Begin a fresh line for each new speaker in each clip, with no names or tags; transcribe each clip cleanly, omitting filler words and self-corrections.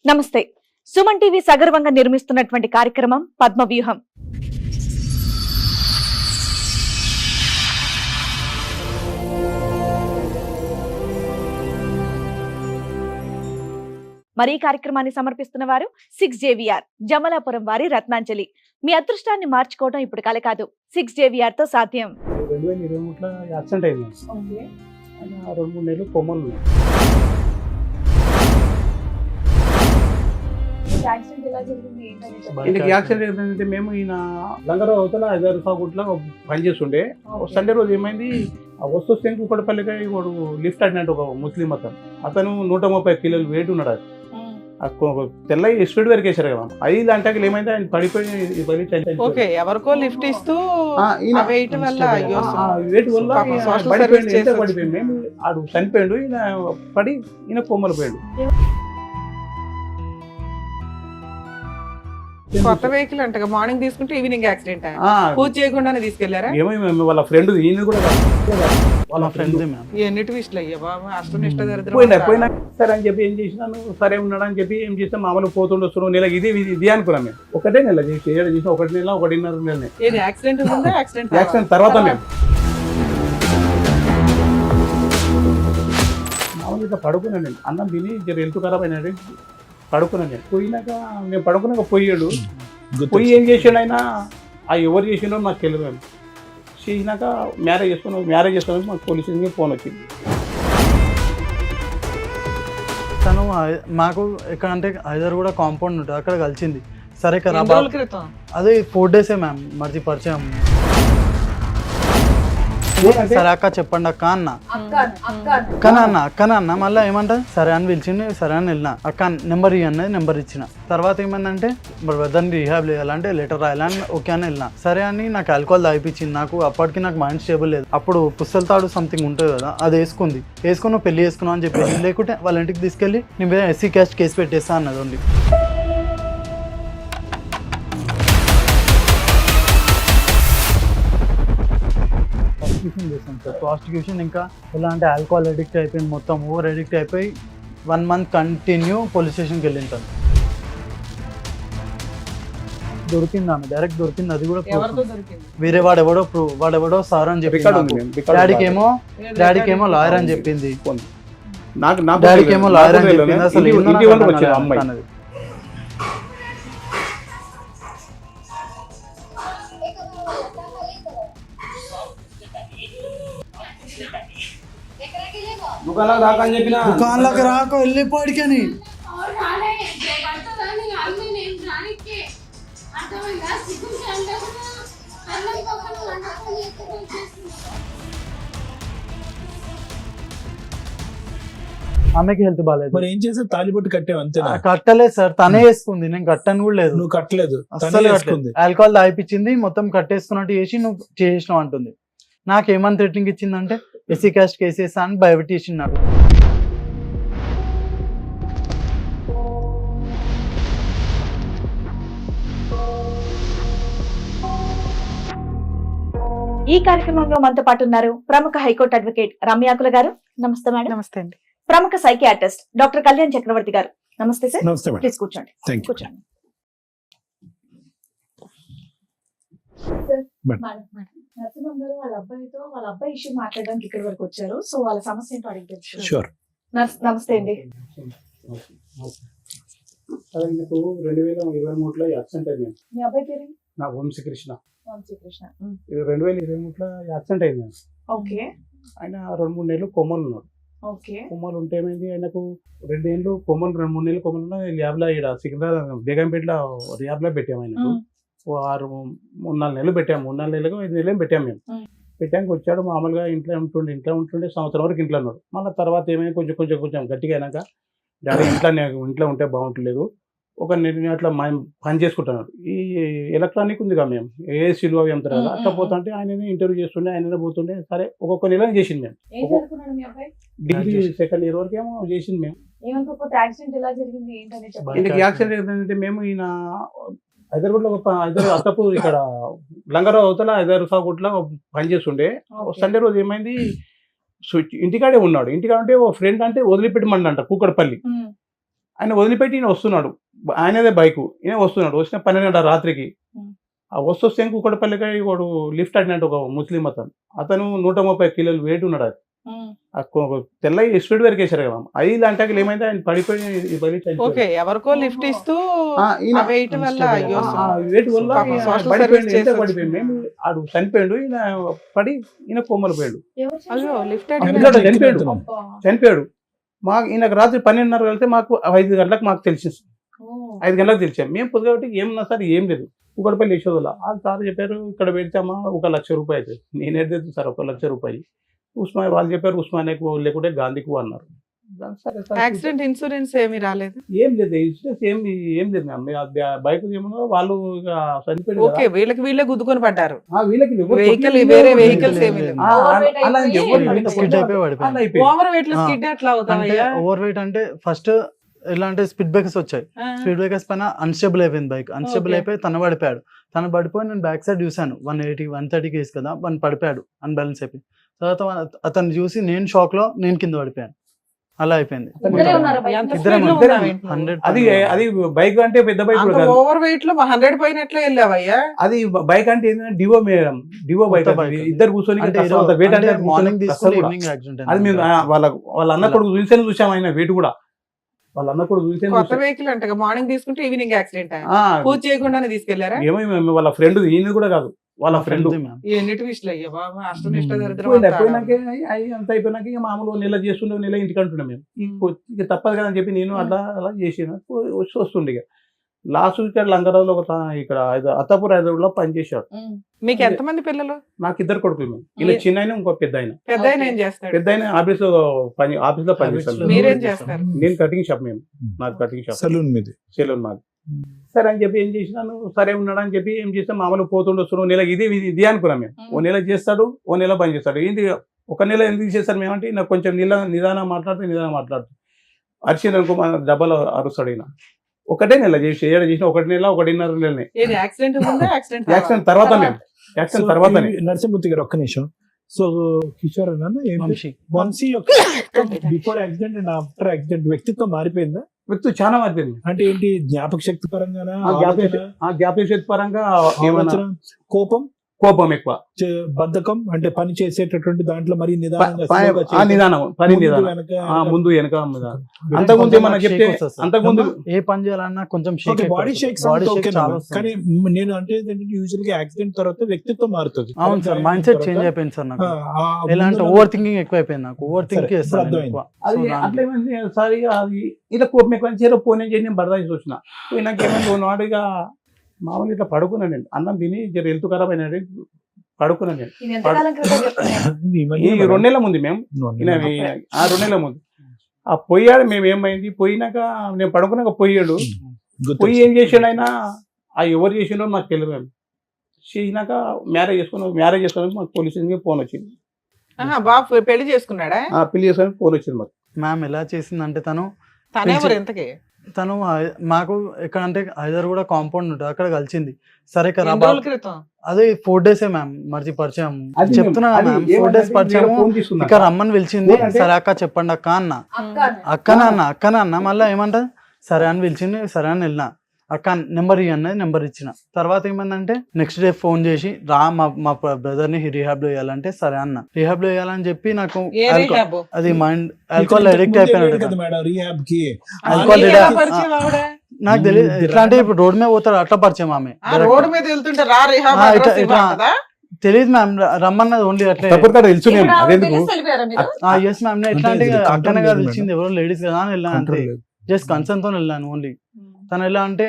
నమస్తే. సుమన్ టీవీ సగర్వంగా నిర్మిస్తున్నటువంటి కార్యక్రమం పద్మవ్యూహం. మరి ఈ కార్యక్రమాన్ని సమర్పిస్తున్న వారు 6JVR జమలాపురం వారి రత్నాంజలి. మీ అదృష్టాన్ని మార్చుకోవడం ఇప్పుడు కల కాదు, 6JVR తో సాధ్యం.
2023లో యాక్సిడెంట్ అయింది. ఆయన 2-3 నెలలు కొమ్మలు యాక్సిడెంట్ ఏంటంటే మేము ఈయన లంగరావు అవతల 5,000 రూపాయల పనిచేస్తుండే. సండే రోజు ఏమైంది, వస్తు శంకుపడపల్లిగా వాడు లిఫ్ట్ అడినట్టు ఒక ముస్లిం అతను 130 కిలోలు వెయిట్ ఉన్నాడు. తెల్ల స్పీడ్ వరకు వేసారు కదా, 5 గంటకి ఏమైంది ఆయన పడిపోయి
ఎవరికో లిఫ్ట్ ఇస్తూ వెయిట్ వల్ల
పడిపోయింది. మేము ఆడు చనిపోయాడు, ఈయన పడి ఈయన కొమ్మలు పోయాడు.
కొత్త వెహికల్ అంట, మార్నింగ్ తీసుకుంటే ఈవినింగ్ యాక్సిడెంట్. పూజ చేయకుండానే తీసుకెళ్లారా?
ఏమో వాళ్ళ ఫ్రెండ్, ఈయన కూడా వాళ్ళ ఫ్రెండ్.
ఎన్ని ట్విస్ట్లు అయ్యా బాబు, అష్టనిష్ట
పోయినా సరే అని చెప్పి ఏం చేసినాను, సరే ఉన్నాడు అని చెప్పి ఏం చేస్తాం, మామూలు పోతుండే వస్తున్నాం. నెల ఇది అనుకున్నాం మేము. ఒకటే నెల చేసి 1 నెల 1.5 నెల. యాక్సిడెంట్ తర్వాత మేము మామూలు ఇట్లా పడుకున్నాను నేను, అన్నం తిని హెల్త్ ఖరాబ్ అయినాడు, పడుకున్నాను నేను. పోయినాక మేము పడుకున్నాక పోయాడు. పోయి ఏం చేసాడు ఆయన, ఎవరు చేసినో నాకు తెలియదు. మేము చేసినాక మ్యారేజ్ చేసుకున్నాం. మాకు పోలీసు ఫోన్ వచ్చింది.
తను మాకు ఎక్కడంటే హైదరాబాద్ కూడా కాంపౌండ్ ఉంటుంది, అక్కడ కలిసింది. సరే కదా, అదే 4 డేసే మ్యామ్ మర్చి పరిచయం. సరే అక్క చెప్పండి అక్క అన్న, అక్కన మళ్ళీ ఏమంటా సరే అని పిలిచింది. సరే అని వెళ్ళిన, అక్క నెంబర్ ఇవ్వన్నది, నెంబర్ ఇచ్చిన. తర్వాత ఏమైందంటే బ్రదర్ని రీహాబ్ చేయాలంటే లెటర్ రాయాలని ఓకే అని వెళ్ళిన. సరే అని నాకు ఆల్కహాల్ తాగిపించింది. అప్పటికి నాకు మైండ్ స్టేబుల్ లేదు. అప్పుడు పుస్తల తాడు సంథింగ్ ఉంటుంది కదా, అది వేసుకుని పెళ్లి చేసుకున్నావు అని చెప్పేసి, లేకుంటే వాళ్ళ ఇంటికి తీసుకెళ్ళి నీ మీద SC క్యాస్ట్ కేసు పెట్టేస్తా అన్నది ఉంది. చేస్తాం సార్ ప్రాస్టిట్యూషన్. ఇంకా ఎలా అంటే ఆల్కహాల్ అడిక్ట్ అయిపోయింది, మొత్తం ఓవర్ అడిక్ట్ అయిపోయి 1 మంత్ కంటిన్యూ పోలీస్ స్టేషన్కి వెళ్ళింటాను. దొరికింది ఆమె, డైరెక్ట్ దొరికింది. అది కూడా వేరే వాడెవడో సార్ అని చెప్పి, డాడీకేమో లాయర్ అని చెప్పింది. డాడీకేమో లాయర్ అని చెప్పింది. అసలు దుకాణంలోకి రాకు, వెళ్ళిపోడికని. ఆమెకి హెల్త్ బాగాలేదు.
మరి ఏం చేసా, తాలిబొట్టు కట్టావు అంతేనా?
కట్టలేదు సార్, తనే వేసుకుంది, నేను కట్టను కూడా లేదు.
నువ్వు కట్టలేదు,
ఆల్కహాల్ తాగిపించింది, మొత్తం కట్టేసుకున్నట్టు చేసి నువ్వు చేసినావు అంటుంది. నాకేమని థ్రెటనింగ్ ఇచ్చిందంటే SC క్యాస్ట్ కేసెస్ అని భయపెట్టేసింది నాకు.
ఈ కార్యక్రమంలో మనతో పాటు ఉన్నారు ప్రముఖ హైకోర్టు అడ్వకేట్ రమ్యాకుల గారు. నమస్తే మేడం.
నమస్తే అండి.
ప్రముఖ సైకియాట్రిస్ట్ డాక్టర్ కళ్యాణ్ చక్రవర్తి గారు. నమస్తే సార్.
నమస్తే మేడం.
ప్లీజ్ కూర్చోండి. కూర్చోండి. నరసింహం గారు వాళ్ళ అబ్బాయి ఇష్యూ మాట్లాడడానికి ఇక్కడి వరకు వచ్చారు. సో వాళ్ళ సమస్య ఏంటో అడిగి తెలుసు. నమస్తే అండి.
అదే మీకు 2023లో యాక్సిడెంట్ అయింది.
మీ అబ్బాయి పేరు?
నా వంశీకృష్ణ. 2023లో యాక్సిడెంట్ అయింది.
ఓకే.
ఆయన 2-3 నెలలు కొమ్మలు ఉన్నాడు.
ఓకే.
కొమ్మలు ఉంటే ఏమైంది, ఆయనకు 2 ఏళ్ళు కొమ్మలు, 2-3 నెలలు కొమ్మలు ల్యాబ్లో ఇక్కడ సికింద్రాబాద్ బేగంపేటలో ల్యాబ్లో పెట్టాము. ఆయనకు 3-4 నెలలు పెట్టాము. 3-4 నెలలకు 5 నెలలు పెట్టాము. మేము పెట్టాక వచ్చాడు. మామూలుగా ఇంట్లో ఉంటుండే సంవత్సరం వరకు ఇంట్లో ఉన్నాడు. మళ్ళీ తర్వాత ఏమైనా కొంచెం గట్టిగా అయినాక, డాడీ ఇంట్లో ఉంటే బాగుంటలేదు, ఒక అట్లా పని చేసుకుంటున్నాడు. ఈ ఎలక్ట్రానిక్ ఉంది కదా, మేము ఏసీలు అవి అంటారు కదా, అట్లా పోతుంటే ఆయననే ఇంటర్వ్యూ చేస్తుండే, ఆయననే పోతుండే. సరే ఒక్కొక్క నెల చేసింది. మేము డిగ్రీ 2nd ఇయర్ వరకు ఏమో చేసింది. మేము యాక్సిడెంట్ ఏంటంటే, మేము ఈయన హైదరాబాద్ అత్తపూర్ ఇక్కడ లంగరావు అవతల 5,000 రూపాయల పని చేస్తుండే. సండే రోజు ఏమైంది, ఇంటికాడే ఉన్నాడు. ఇంటికాడ అంటే ఓ ఫ్రెండ్ అంటే వదిలిపెట్టమండంట కూకడపల్లి. ఆయన వదిలిపెట్టి ఈయన వస్తున్నాడు, ఆయనదే బైకు, ఈయన వస్తున్నాడు. వచ్చిన 12 రాత్రికి ఆ వస్తే ఇంకొకటిపల్లికి వాడు లిఫ్ట్ అడినట్టు ఒక ముస్లిం అతను 130 కిలోలు వెయిట్ ఉన్నాడు. అది తెల్ల స్పీడ్ వరకు వేసారు కదా, అది అంటే ఏమైంది ఆయన పడిపోయి
ఓకే ఎవరికో లిఫ్ట్ ఇస్తూ వెయిట్ వల్ల అయ్యో
వెయిట్ వల్ల
పాపం social
పడిపోయింది.
service
ఎంత పడిపోయింది, మేము ఆడు చనిపోయాడు, ఈయన పడి ఈయన కొమ్మలు పోయాడు,
అయ్యో లిఫ్ట్
చనిపోయాడు. మాకు ఈయనకు రాత్రి 12:30 వెళ్తే మాకు 5 గంటలకు మాకు తెలిసింది, 5 గంటలకు తెలిసాం. మేము పొద్దుగాబట్టి ఏమన్నా సార్ ఏం లేదు, కూకట్పల్లి యశోదల వాళ్ళు సార్ చెప్పారు ఇక్కడ పెడితేమా 1 లక్ష రూపాయలు అవుతుంది. నేనేది సార్ 1 లక్ష రూపాయలు ఉస్మానియా వాళ్ళు చెప్పారు, ఉస్మానియాకు లేకుంటే గాంధీకు అన్నారు. సరే సార్
యాక్సిడెంట్ ఇన్సూరెన్స్ ఏమీ రాలేదు.
ఏం లేదు, ఇన్సూరెన్స్ ఏం లేదు మ్యామ్. బైక్ ఏమో వాళ్ళు చనిపోయారు
ఓకే వీళ్ళే గుద్దుకొని పడ్డారు.
వీళ్ళకి
వెహికల్ వేరే వెహికల్స్ ఏమీ లేవు.
అలా
స్కిడ్ అయిపోయి పడిపోయింది.
ఓవర్ వెయిట్ లో స్కిడ్ ఎట్లా
అంటే
అవుతాయా?
ఓవర్ వెయిట్ అంటే ఫస్ట్ ఎలా అంటే స్పీడ్ బ్రేకర్స్ వచ్చాయి, స్పీడ్ బ్రేకర్స్ పైన అన్స్టేబుల్ అయిపోయింది బైక్, అన్స్టేబుల్ అయిపోయి తను పడిపోయాడు. తను పడిపోయి నేను బ్యాక్ సైడ్ చూశాను, 180-130 కేసు కదా, వన్ పడిపోయాడు అన్బ్యాలెన్స్ అయిపోయి. తర్వాత అతను చూసి నేను షాక్ లో నేను కింద పడిపోయాను, అలా అయిపోయింది. ఇద్దరం 100.
అది బైక్ అంటే పెద్ద బైక్ కూడా కాదు,
ఓవర్ వెయిట్ లో 100 పైన ఎట్లా వెళ్ళావయ్యా?
అది బైక్ అంటే ఏంటంటే డివో మేడం, డివో బైక్
కొత్త bike.
ఇద్దరు కూర్చొని
అంటే
కష్టం అంత weight అంటే
మార్నింగ్
కష్టం
తీసుకుని
కూడా.
ఈవినింగ్ యాక్సిడెంట్
అది మేము వాళ్ళ అన్న కొడుకు చూసాం ఆయన వెయిట్ కూడా, వాళ్ళ అన్న కొడుకు
కొత్త వెహికల్ అంటే మార్నింగ్ తీసుకుంటే ఈవినింగ్ యాక్సిడెంట్ పూజ చేయకుండానే తీసుకెళ్లారా?
ఏమో వాళ్ళ ఫ్రెండ్, ఈయన కూడా కాదు వాళ్ళ ఫ్రెండ్.
ఎన్ని ట్విస్ట్లు అయ్యా బాబా, అష్టనిష్ట దరిద్రం
పోయినాక అంత అయిపోయినాక ఇక మామూలు నెల చేస్తుండే, నెల ఇంటికి అంటున్నాం మేము. ఇక తప్పదు కదా అని చెప్పి నేను అలా చేసిన వస్తుండే. ఇక లాస్ట్ ఇక్కడ లంగరావులో ఇక్కడ అత్తాపూర్ హైదరాబాద్ లో పనిచేశాడు.
మీకు ఎంతమంది పిల్లలు?
నాకు 2 కొడుకులు మేము, ఇలా చిన్న ఆయన ఇంకో పెద్ద ఆయన.
పెద్ద ఆయన ఏం చేస్తాడు?
పెద్ద ఆయన ఆఫీస్ లో పనిచేస్తాడు.
మీరేం చేస్తారు?
నేను కటింగ్ షాప్, మేము నాకు కటింగ్ షాప్,
సలూన్ మీద
సెలూన్ మాది. సరే అని చెప్పి ఏం చేసినాను, సరే ఉన్నాడు అని చెప్పి ఏం చేస్తాం మామూలు పోతుండే వస్తున్నాం. నెల ఇది అనుకున్నాం మేము, ఓ నెల చేస్తాడు, ఓ నెల పని చేస్తాడు. ఏంటి 1 నెల ఎందుకు చేస్తారు మేమంటే నాకు కొంచెం నిదానం మాట్లాడుతూ అరిచిన అనుకో డబ్బలు అరుస్తాడు. ఈయన ఒకటే నెల చేసి 1 నెల 1.5 నెలనే. యాక్సిడెంట్ తర్వాత మేము యాక్సిడెంట్ తర్వాతనే.
నరసింహమూర్తి గారు ఒక్క నిమిషం. సో కిషోర్ అన్న వంశీ యొక్క before accident and after accident వ్యక్తిత్వం మారిపోయిందా?
వ్యక్తి చాలా మారిపోయింది.
అంటే ఏంటి, జ్ఞాపక శక్తి పరంగా,
జ్ఞాపక శక్తి పరంగా కోపం ఎక్కువ,
బద్ధకం, అంటే పని చేసేటటువంటి దాంట్లో మరి ముందు వెనక. అంతకుముందు ఏమన్నా చెప్తే అంతకుముందు
ఏ పని చేయాలన్నా కొంచెం
బాడీ షేక్స్, కానీ నేను అంటే యూజువల్ గా యాక్సిడెంట్ తర్వాత వ్యక్తిత్వం మారుతుంది.
అవును సార్, మైండ్ సెట్ చేంజ్ అయిపోయింది సార్ నాకు. ఎలా అంటే ఓవర్ థింకింగ్ ఎక్కువ అయిపోయింది నాకు, ఓవర్ థింక్ చేస్తాను.
అది అట్లేమైంది సార్, అది ఇలా కోపం ఎక్కువ చేరో పోనీ చేసి నేను బరదాసి చూసిన. నాకేమైంది నాడుగా మామూలు ఇట్లా పడుకున్నాను నేను, అన్నం తిని జర హెల్త్ ఖరాబ్ అయినాడు, పడుకున్నాను నేను. ఈ 2 నెలల ముందు మేము 2 నెలల ముందు పోయాడు. మేము ఏమైంది, పోయినాక నేను పడుకున్నాక పోయాడు. పోయి ఏం చేసాడు ఆయన, ఎవరు చేసిండో నాకు తెలియదు. చేసినాక మ్యారేజ్ చేసుకున్నాక మాకు పోలీస్ స్టేషన్కి ఫోన్ వచ్చింది.
పెళ్లి చేసుకున్నాడా?
పెళ్లి చేసుకోవడానికి ఫోన్ వచ్చింది మాకు.
మ్యామ్ ఎలా చేసిందంటే తను మాకు ఎక్కడంటే హైదరాబాద్ కూడా కాంపౌండ్ ఉంటుంది, అక్కడ కలిసింది. సరే కదా అదే 4 days మ్యామ్ మర్చి పరిచయం చెప్తున్నా మ్యామ్. 4 days పరిచయం, ఇక్కడ రమ్మని పిలిచింది. సరే అక్క చెప్పండి అక్క అన్న, అక్కన అన్న మళ్ళీ ఏమంటది సరే అని పిలిచింది. సరే అని వెళ్ళిన, అక్క నెంబర్ ఇవ్వన్నది, నెంబర్ ఇచ్చిన. తర్వాత ఏమైందంటే నెక్స్ట్ డే ఫోన్ చేసి రా మా బ్రదర్ ని రిహాబ్ లో వేయాలంటే సరే అన్న. రిహాబ్ లో వేయాలని చెప్పి నాకు అది మైండ్ ఆల్కహాల్ అడిక్ట్ అయిపోయినాడు. నాకు తెలియదు ఎట్లా అంటే ఇప్పుడు రోడ్ మీద పోతాడు అట్లా పరిచయం ఆమె. తెలియదు మ్యామ్, రమ్మన్నది ఓన్లీ అట్లా. ఎస్ మ్యామ్, ఎట్లా అంటే అక్కనే కదా పిలిచింది, ఎవరో లేడీస్ కదా అని వెళ్ళాను అంతే. జస్ట్ కన్సర్న్ తో వెళ్ళాను ఓన్లీ. తను ఎలా అంటే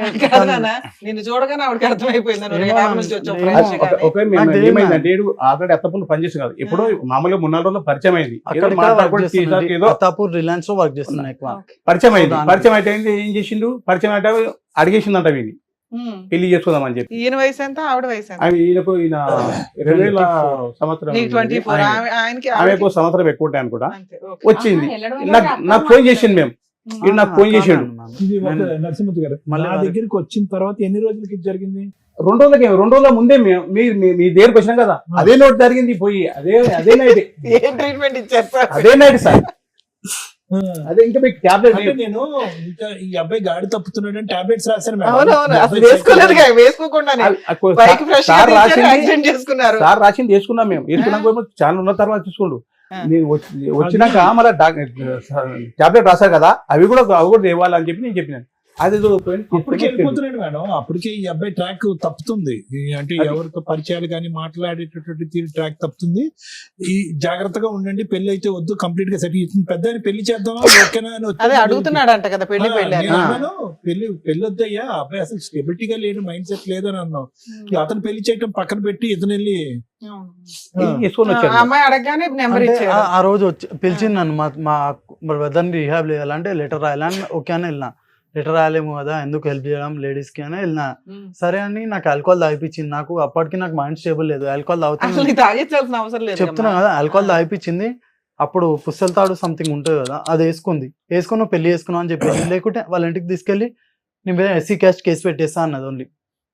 అత్తపూర్ పనిచేసి కాదు, ఎప్పుడో మామూలుగా 3-4 రోజులు పరిచయం అయింది.
అత్తాపూర్ రిలయన్స్ లో వర్క్ చేస్తున్నా ఎక్కువ.
పరిచయం అయితే ఏం చేసిండు, పరిచయం అంటే అడిగేసిందంట వీని పెళ్లి చేసుకుందామని చెప్పి.
ఈయన వయసు ఎంత, ఆవిడ వయసు ఎంత?
ఈయన 2000 సంవత్సరం, ఆమెకు సంవత్సరం ఎక్కువ ఉంటాయి అనుకుంటా. వచ్చింది నాకు ఫోన్ చేసిండు, మేము నాకు ఫోన్ చేసాడు.
నరసింహమూర్తి గారు నా దగ్గరికి వచ్చిన తర్వాత ఎన్ని రోజులకి జరిగింది?
2 రోజుల ముందే మీ దగ్గరకు వచ్చినాం కదా, అదే నోట్ జరిగింది. పోయి అదే నైట్
ట్రీట్మెంట్ ఇచ్చారు
అదే నైట్ సార్. అదే ఇంకా మీకు టాబ్లెట్
అంటే నేను ఇంకా ఈ అబ్బాయి గాడి తప్పుతున్నాడని టాబ్లెట్స్ రాశాను మేడం.
అవునవును
ఈ
అసలు
అబ్బాయి
వేసుకోలేదు వేసుకోకుండానే బైక్ ఫ్రెష్
సార్ రాసింది
యాక్సిడెంట్ చేసుకున్నారు.
సార్ రాసింది వేసుకున్నాం మేము వేసుకున్నాక చాలా ఉన్న తర్వాత తీసుకోండు
ఆ.
నేను వచ్చినాక మళ్ళీ టాబ్లెట్ రాశారు కదా అవి కూడా ఇవ్వాలని చెప్పి నేను చెప్పినాను అది
అప్పటికే వెళ్ళిపోతున్నాడు మేడం. అప్పటికే ఈ అబ్బాయి ట్రాక్ తప్పుతుంది. అంటే ఎవరితో పరిచయాలు కానీ మాట్లాడేటటువంటి తీరు ట్రాక్ తప్పుతుంది. ఈ జాగ్రత్తగా ఉండండి, పెళ్లి అయితే వద్దు, కంప్లీట్ గా సెట్ పెద్ద పెళ్లి చేద్దామా ఓకేనా అని వచ్చి
అదే అడుగుతున్నాడంట కదా పెళ్లి పెళ్లి అని.
నేను అన్నాను, పెళ్లి వద్దయ్యా, అబ్బాయి అసలు స్టెబిలిటీగా లేడు, మైండ్ సెట్ లేదని అన్నాం. అతను పెళ్లి చేయటం పక్కన పెట్టి ఇతను వెళ్ళి
చేసుకొని
ఆ
వచ్చాను
అమ్మాయి అడగగానే నెంబర్
అంటే
ఇచ్చాడు.
ఆ రోజు వచ్చి పిలిచింది నన్ను మా బ్రదర్ని రీహాబ్ చేయాలంటే లెటర్ రాయాలని ఓకే అని వెళ్ళినా. లెటర్ రాయలేము కదా, ఎందుకు హెల్ప్ చేయడం లేడీస్ కి అని వెళ్ళినా. సరే అని నాకు ఆల్కహాల్ తాగిపించింది. నాకు అప్పటికి నాకు మైండ్ స్టేబుల్ లేదు. ఆల్కహాల్
అసలు
తాగుతాను
నీకు తాగించాల్సిన అవసరం లేదు.
చెప్తున్నా కదా, ఆల్కహాల్ తాగిపించింది. అప్పుడు పుస్తల తాడు సంథింగ్ ఉంటుంది కదా, అది వేసుకుని నువ్వు పెళ్లి చేసుకున్నావు అని చెప్పేసి, లేకుంటే వాళ్ళ ఇంటికి తీసుకెళ్ళి నీ మీద ఎస్సీ క్యాస్ట్ కేసు పెట్టేస్తా అన్నది ఓన్లీ.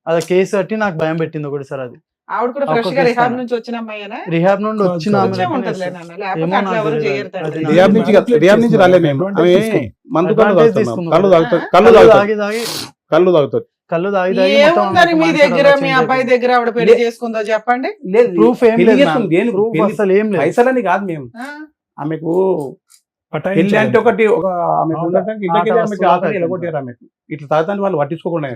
అది కేసు కట్టి నాకు భయం పెట్టింది ఒకటి సార్. అది
ఆవిడ కూడా ఫ్రెష్ గా రిహాబ్ నుంచి వచ్చిన అమ్మాయినా
రిహాబ్ నుండి వచ్చిన ఆమె
వచ్చే
దగ్గర
ఉంటదిలే నాన్న, లేకపోతే
ఏమో
అట్లా
నాకు
ఎవరు
తెలియదు.
చేయరు తండ్రి.
అది
రియాబ్ నుంచి రాలే మేము ఆమె మందు కళ్ళు
Advantage
తాగుతాం
తీసుకుందాం.
కళ్ళు తాగుతాం కళ్ళు తాగుతాం
కళ్ళు తాగి తాగి మొత్తం
ఏముందని మీ
ఆమెకు
దగ్గర
mindset
మీ
change
అబ్బాయి
అయిపోయింది.
దగ్గర ఆవిడ పెళ్లి చేసుకుందో చెప్పండి.
ప్రూఫ్ ఏం
పెళ్లి
లేదు
చేస్తాం, దేనికి?
ప్రూఫ్
పెళ్లి-
అసలు ఏం లేదు.
పైసలని కాదు మేము
ఆ?
ఆమెకు పెళ్లి
పటాయించాలి.
అంటే ఒకటి ఒక ఆమెకు ఉందంటే ఇంటికి
ఆట
ఆమెకి
వస్తువులు
ఆల్రెడీ
అయిపోయింది.
ఎలగొట్టారు ఆమెకు ఇట్లా తాగుతాను వాళ్ళు పట్టించుకోకుండా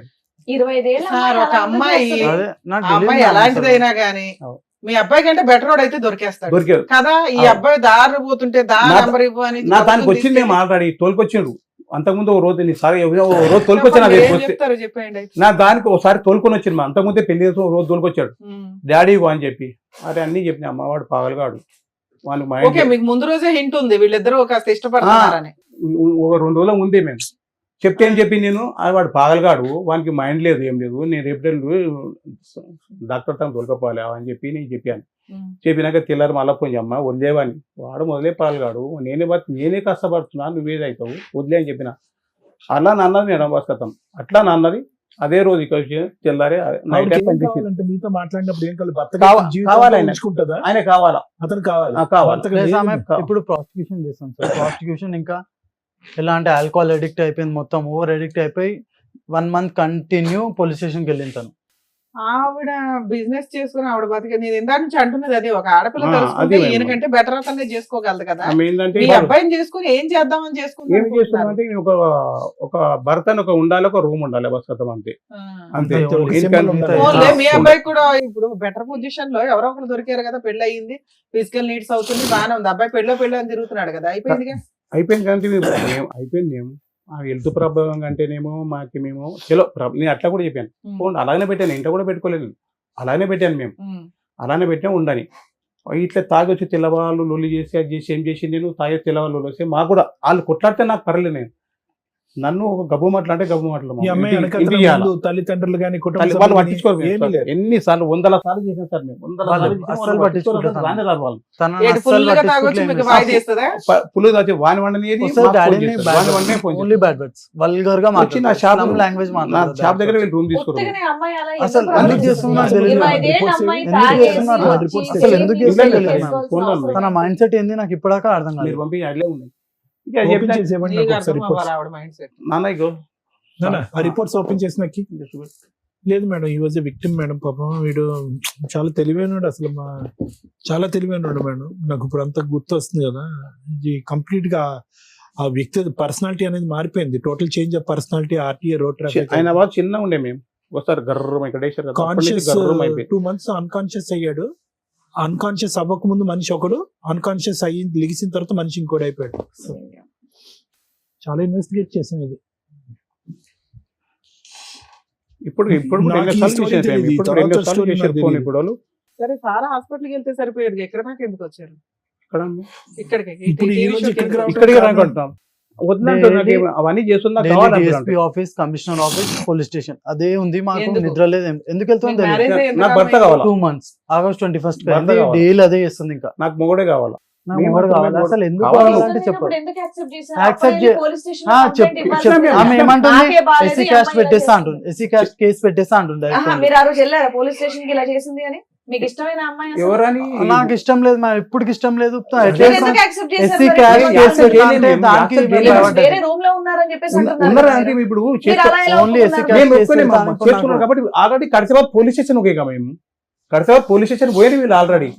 25 ఏళ్ళ
సార్, ఒక అమ్మాయి
అదే నాకు
ఆ అమ్మాయి
తెలియదు
ఎలాంటిదైనా గానీ
అవును.
మీ అబ్బాయి కంటే బెటర్ రోడ్ అయితే దొరికేస్తాడు
దొరికారు
కదా. ఈ
అవును.
అబ్బాయి దారి పోతుంటే
నా-
నంబర్ ఇవ్వు అని
నా దానికి వచ్చింది మేము ఆల్రెడీ తోలుకొచ్చిండు. అంతకుముందు ఓ రోజు నీ సార్ ఓ రోజు తోలుకొచ్చాను అదే
ఏం చెప్తారు చెప్పండి.
నా దానికి ఒకసారి తోలుకొని వచ్చింది అంతకుముందే పెళ్లి చేసి ఓ రోజు తోలుకొచ్చాడు డాడీ అని చెప్పి. అరే అన్ని చెప్పిన అమ్మవాడు పాగలగాడు వానికి
ఓకే,
మైండ్
మీకు ముందు రోజే హింట్ ఉంది వీళ్ళిద్దరూ కాస్త ఇష్టపడుతున్నారని.
ఒక 2 రోజుల ముందే మేము చెప్తే ఏం చెప్పి నేను వాడు పాగలగాడు వానికి మైండ్ లేదు ఏం లేదు నేను రేపు డాక్టర్ తను తోలుకపోవాలి అని చెప్పి నేను చెప్పాను. చెప్పినాక తెల్లారి మళ్ళీ పోయి అమ్మ వదిలేవాడిని వాడు మొదలే పాల్గాడు నేనే కష్టపడుతున్నా నువ్వేదవుతావు వదిలే అని చెప్పిన. అలా నాన్నది నేను బస్కతం అట్లా నాన్నది అదే రోజు ఇక్కడ వచ్చి తెల్లారే నైట్
ఆవిడకి ఏం
పనిచేసి
కావాలంటే మీతో మాట్లాడినప్పుడు ఏం కావాలి? భర్త
కావాలి ఆయన.
ఉంచుకుంటుందా?
ఆయన కావాలా
అతను కావాలి.
కావాలి.
భర్తకు
ప్లస్
లేదు.
ఆమె ఇప్పుడు ప్రాస్టిట్యూషన్ చేస్తాం సార్. ప్రాస్టిట్యూషన్ ఇంకా ఎలా అంటే ఆల్కహాల్ అడిక్ట్ అయిపోయింది, మొత్తం ఓవర్ అడిక్ట్ అయిపోయి 1 month కంటిన్యూ పోలీస్ స్టేషన్కి వెళ్ళింది తను.
ఆవిడ బిజినెస్ చేసుకుని ఆవిడ బతికే నేను ఇందా నుంచి అంటున్నది అది. ఒక ఆడపిల్ల
ఆ,
తెలుసుకుంటే
అదే మేడం.
ఈయనకంటే బెటర్ అతనే చేసుకోగలదు కదా.
ఆమె ఏంటంటే
మీ అబ్బాయిని చేసుకుని ఏం చేద్దామని
ఏం
చేసుకున్నాను.
చేస్తున్నామంటే ఒక భర్త అని ఒక ఉండాలి ఒక రూమ్ ఉండాలి బస్కతం అంతే అంతే.
అంతే,
ఒక
ఇంకా
సింబల్ ఉండాలి.
ఓన్లీ మీ
ఆ,
అబ్బాయి కూడా ఇప్పుడు బెటర్ పొజిషన్ లో ఎవరో ఒకరు దొరికారు కదా, పెళ్లి అయ్యింది, ఫిజికల్ నీడ్స్ అవుతుంది, బాగానే ఉంది. అబ్బాయి పెళ్ళి అని తిరుగుతున్నాడు కదా, అయిపోయిందిగా.
అయిపోయింది కానీ అయిపోయింది మేము ఆ హెల్త్ ప్రాబ్లం అంటేనేమో మేము చలో నేను అట్లా కూడా చెప్పాను పోండి అలాగనే పెట్టాను ఇంట్లో కూడా పెట్టుకోలేదు అలానే పెట్టాను మేము అలానే పెట్టాం ఉండని. ఇట్లా తాగి వచ్చి తెల్లవాళ్ళు లొల్లి చేసి అది చేసి ఏం చేసి నేను తాగే తెల్లవాళ్ళు వస్తే మాకు కూడా వాళ్ళు కొట్లాడితే నాకు పర్లేదు. నేను నన్ను ఒక గబ్బు మాటలు అంటే గబ్బు మాటలు
ఈ అమ్మాయి వెనకాతల
ఇంటికి ఇయ్యాల.
ముందు తల్లిదండ్రులు కానీ కుటుంబ
వాళ్ళు
సభ్యులు గానీ
పట్టించుకోరు
ఏమీ లేదు.
ఎన్నిసార్లు 100 సార్లు చేసాం సార్ మేము 100
వాళ్ళు
సార్లు చేసాం,
అస్సలు
వాళ్ళు
పట్టించుకోరు
పట్టించుకోరు,
తనని.
రానే రారు వాళ్ళు.
తనని
ఏడు
అస్సలు
ఫుల్ గా తాగొచ్చి
పట్టించుకోవట్లేదు
మీకు
సార్.
వాయి చేస్తుందా?
పులి తాచి వాని వండని ఏది
వస్తారు
మాకు ఫోన్
డాడీని
చేస్తారు.
bad
వాని
words.
వండనే ఫోన్
ఓన్లీ
చేస్తారు.
బ్యాడ్ వర్డ్స్ వల్గర్ గా
వచ్చి నా షాప్
లాంగ్వేజ్
నా షాప్ దగ్గర వీళ్ళు రూమ్ తీసుకోరు.
పుట్టగానే అమ్మాయి అలా
అసలు
ఎందుకు
ఎందుకు
ప్రవర్తిస్తుంది?
చేస్తున్నారు తెలియదు.
25 ఏళ్ళ అమ్మాయి
ఎందుకు
తాగేసి
చేస్తున్నారు?
వచ్చి
అసలు ఎందుకు
చేసి
చేస్తున్నారు?
చేసుకోవాల్సిన
ఫోన్
అవసరం
తన
లేదు.
మైండ్ సెట్ ఏంది నాకు ఇప్పటిదాకా అర్థం
మీరు
కాదు.
పంపి అట్లే ఉన్నాయి. ఇక
ఓపెన్
చెప్పినా
చేసి ఇవ్వండి
నీకు
నాకు ఒకసారి
అర్థం
రిపోర్ట్స్.
అవ్వాలి ఆవిడ మైండ్ సెట్.
నాన్న ఇగో
ఆ రిపోర్ట్స్ ఓపెన్ చేసినకి లేదు మేడం, ఈ వాజ్ విక్టిమ్ మేడం. పాపం వీడు చాలా తెలివైనడు, అసలు చాలా తెలివైనడు మేడం. నాకు ఇప్పుడు అంతా గుర్తు వస్తుంది కదా, ఇది కంప్లీట్ గా ఆ వ్యక్తి పర్సనాలిటీ అనేది మారిపోయింది. Total change of personality. RTA road traffic
ఆయన వాళ్ళు చిన్న ఉండే మేము వస్తారు గర్రం ఇక్కడ వేసారు కదా, అప్పటి నుంచి
కాన్షియస్
గర్రం అయిపోయి
2 months అన్కాన్షియస్ అయ్యాడు. అన్కాన్షియస్ అవ్వక ముందు మనిషి ఒకడు, అన్కాన్షియస్ అయ్యి లెగిసిన తర్వాత మనిషి ఇంకోటి అయిపోయాడు. చాలా ఇన్వెస్టిగేట్ చేసాం ఇది.
ఇప్పుడు
నాకు ఈ story తెలియదు. ఈ తర్వాత story నాకు తెలియదు.
ఇప్పుడు వాళ్ళు
సరే సారా హాస్పిటల్కి వెళ్తే సరిపోయేది, ఎక్కడ దాకా ఎందుకు వచ్చారు
ఇక్కడ
ఇక్కడికి?
ఇప్పుడు ఈ రోజు ఇక్కడికి రావడం
ఇక్కడికి
కారణం-
రాకుంటున్నాం వద్దంటారు నాకు ఏం- అవన్నీ చేస్తున్నా
DSP office, commissioner office, police station అదే ఉంది. మాకు
ఎందుకు?
నిద్ర లేదు. ఎందుకు వెళ్తుంది
మ్యారేజ్
నాకు భర్త కావాలా
2 months August 21st
భర్త కావాలి.
డైలీ అదే చేస్తుంది. ఇంకా
నాకు మొగడే కావాలా
నాకు
మేము
ఎవరు కావాలి?
మేము
అసలు ఎందుకు
కావాలి.
కావాలంటే చెప్పు.
ఇప్పుడు ఎందుకు accept చేశారు?
Accept
అబ్బాయిని
చే-
police station
ఆ,
లో
చెప్పు
complaint ఇవ్వాలి.
చెప్పు.
ఆమె ఏమంటుంది?
నాకే బాలేదు,
ఎస్సీ
ఈ
క్యాస్ట్
అమ్మాయి ఇలా
పెట్టేస్తా
చేస్తుంది.
అంటుంది. ఎస్సీ క్యాస్ట్ కేసు పెట్టేస్తా అంటుంది.
ఆహా, మీరు ఆ రోజు వెళ్ళారా పోలీస్ స్టేషన్ కి ఇలా చేసింది అని?
మీకు ఇష్టమైన అమ్మాయి అసలు?
ఎవరని
నాకు ఇష్టం లేదు మా ఇప్పటికి ఇష్టం లేదు
మీరు ఎందుకు accept చేశారు
ఎస్సీ
మరి?
క్యాస్ట్
మీరు
కేసు
చేయలేము,
అంటే
మేము
దానికి
accept
మేము
చేయలేము.
భయపడ్డాం.
వేరే రూమ్ లో ఉన్నారని చెప్పేసి అంటున్నారు
ఉన్నారా
కదా
అంటే
మీరు.
ఇప్పుడు
మీరు అలా ఎలా
ఓన్లీ ఎస్సీ
ఒప్పుకున్నారు?
మేము
కేసు
ఒప్పుకోలేము,
పెడతాను
చేసుకున్నాం
అనుకున్నాను.
కాబట్టి ఆల్రెడీ కడిసాబాద్ పోలీస్ స్టేషన్ ఒకేగా మేము కడిసాబాద్ పోలీస్ స్టేషన్ పోయి వీళ్ళు ఆల్రెడీ